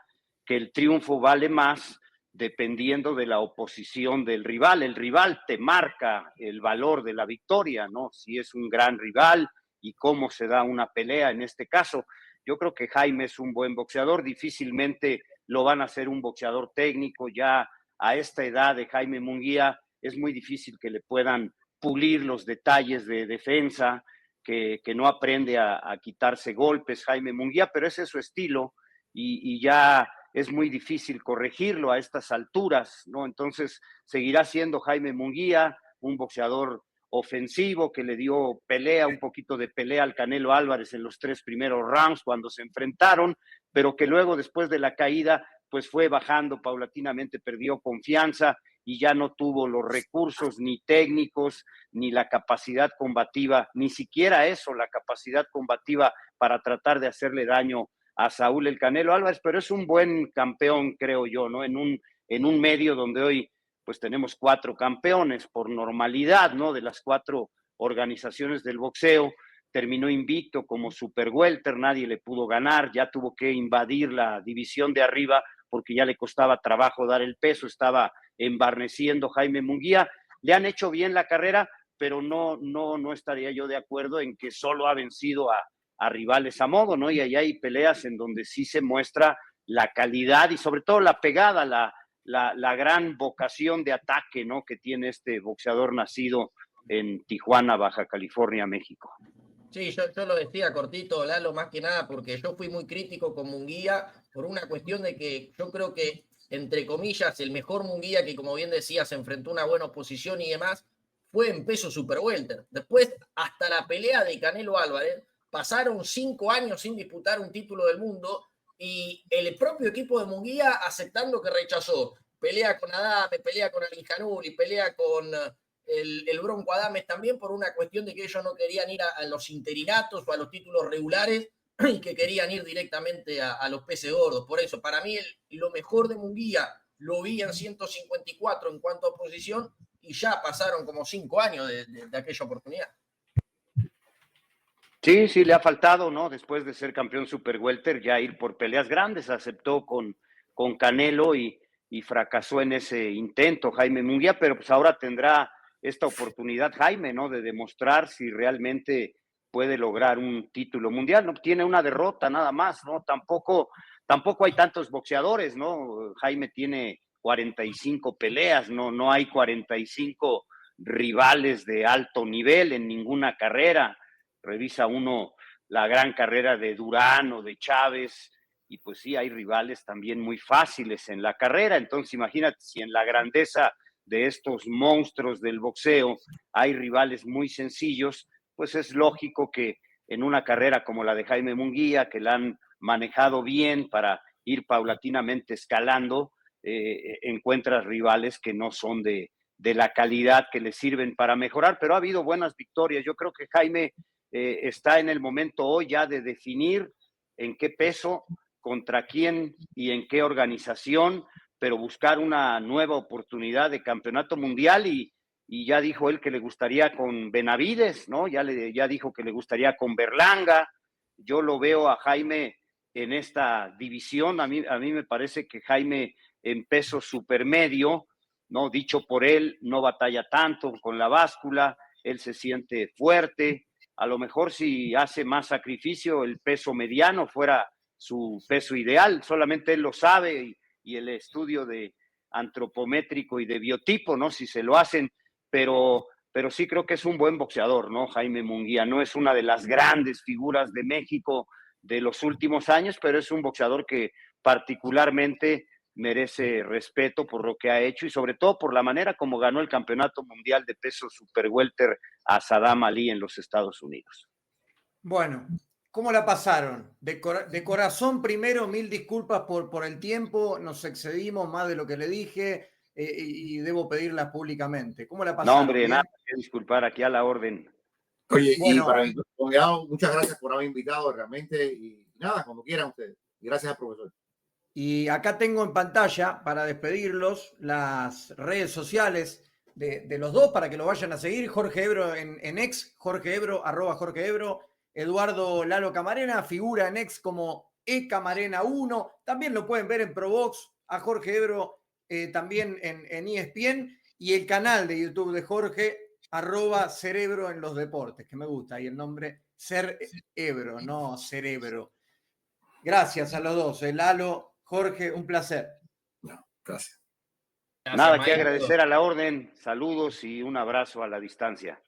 que el triunfo vale más dependiendo de la oposición del rival. El rival te marca el valor de la victoria, ¿no? Si es un gran rival y cómo se da una pelea en este caso. Yo creo que Jaime es un buen boxeador, difícilmente lo van a hacer un boxeador técnico. Ya a esta edad de Jaime Munguía es muy difícil que le puedan pulir los detalles de defensa, que no aprende a quitarse golpes Jaime Munguía, pero ese es su estilo y ya es muy difícil corregirlo a estas alturas, ¿no? Entonces seguirá siendo Jaime Munguía un boxeador ofensivo que le dio un poquito de pelea al Canelo Álvarez en los 3 primeros rounds cuando se enfrentaron, pero que luego después de la caída pues fue bajando paulatinamente, perdió confianza y ya no tuvo los recursos ni técnicos ni la capacidad combativa, ni siquiera eso, la capacidad combativa para tratar de hacerle daño a Saúl el Canelo Álvarez, pero es un buen campeón, creo yo, ¿no? En un medio donde hoy pues tenemos 4 campeones por normalidad, ¿no? De las 4 organizaciones del boxeo, terminó invicto como super welter, nadie le pudo ganar, ya tuvo que invadir la división de arriba porque ya le costaba trabajo dar el peso, estaba embarneciendo Jaime Munguía. Le han hecho bien la carrera, pero no estaría yo de acuerdo en que solo ha vencido a rivales a modo, ¿no? Y ahí hay peleas en donde sí se muestra la calidad y sobre todo la pegada, la gran vocación de ataque, ¿no? Que tiene este boxeador nacido en Tijuana, Baja California, México. Sí, yo lo decía cortito, Lalo, más que nada porque yo fui muy crítico con Munguía por una cuestión de que yo creo que, entre comillas, el mejor Munguía, que como bien decía, se enfrentó a una buena oposición y demás, fue en peso super welter. Después, hasta la pelea de Canelo Álvarez, pasaron 5 años sin disputar un título del mundo y el propio equipo de Munguía aceptando que rechazó. Pelea con Adame, pelea con Alinjanuli, pelea con el Bronco Adames también por una cuestión de que ellos no querían ir a los interinatos o a los títulos regulares y que querían ir directamente a los peces gordos. Por eso, para mí, lo mejor de Munguía lo vi en 154 en cuanto a oposición y ya pasaron como 5 años de aquella oportunidad. Sí, le ha faltado, ¿no? Después de ser campeón super welter, ya ir por peleas grandes. Aceptó con Canelo y fracasó en ese intento Jaime Munguía, pero pues ahora tendrá esta oportunidad Jaime, ¿no? De demostrar si realmente puede lograr un título mundial. No tiene una derrota nada más, ¿no? Tampoco hay tantos boxeadores, ¿no? Jaime tiene 45 peleas, no hay 45 rivales de alto nivel en ninguna carrera. Revisa uno la gran carrera de Durán o de Chávez y pues sí, hay rivales también muy fáciles en la carrera. Entonces imagínate si en la grandeza de estos monstruos del boxeo hay rivales muy sencillos, pues es lógico que en una carrera como la de Jaime Munguía, que la han manejado bien para ir paulatinamente escalando, encuentras rivales que no son de la calidad que le sirven para mejorar, pero ha habido buenas victorias. Yo creo que Jaime está en el momento hoy ya de definir en qué peso, contra quién y en qué organización, pero buscar una nueva oportunidad de campeonato mundial y y ya dijo él que le gustaría con Benavides, ¿no? Ya dijo que le gustaría con Berlanga. Yo lo veo a Jaime en esta división. A mí me parece que Jaime en peso supermedio, ¿no? Dicho por él, no batalla tanto con la báscula, él se siente fuerte. A lo mejor si hace más sacrificio, el peso mediano fuera su peso ideal, solamente él lo sabe, y el estudio de antropométrico y de biotipo, ¿no? Si se lo hacen, pero sí creo que es un buen boxeador, ¿no? Jaime Munguía no es una de las grandes figuras de México de los últimos años, pero es un boxeador que particularmente merece respeto por lo que ha hecho y sobre todo por la manera como ganó el campeonato mundial de peso super welter a Saddam Ali en los Estados Unidos. Bueno, ¿cómo la pasaron? De corazón, primero, 1000 disculpas por el tiempo, nos excedimos más de lo que le dije y debo pedirlas públicamente. ¿Cómo la pasaron? No, hombre, ¿Bien? nada que disculpar, aquí a la orden. Oye, Bueno, y para mi congregado, muchas gracias por haberme invitado realmente, y nada, cuando quieran ustedes. Y gracias al profesor. y acá tengo en pantalla, para despedirlos, las redes sociales de los dos para que lo vayan a seguir. Jorge Ebro en ex, Jorge Ebro, @Jorge Ebro. Eduardo Lalo Camarena figura en ex como eCamarena1. También lo pueden ver en Probox, a Jorge Ebro también en ESPN, y el canal de YouTube de Jorge, @Cerebro en los deportes, que me gusta, y el nombre Cerebro, no Cerebro. Gracias a los dos, Lalo, Jorge, un placer. No, gracias. Nada que maestro. agradecer, a la orden. Saludos y un abrazo a la distancia.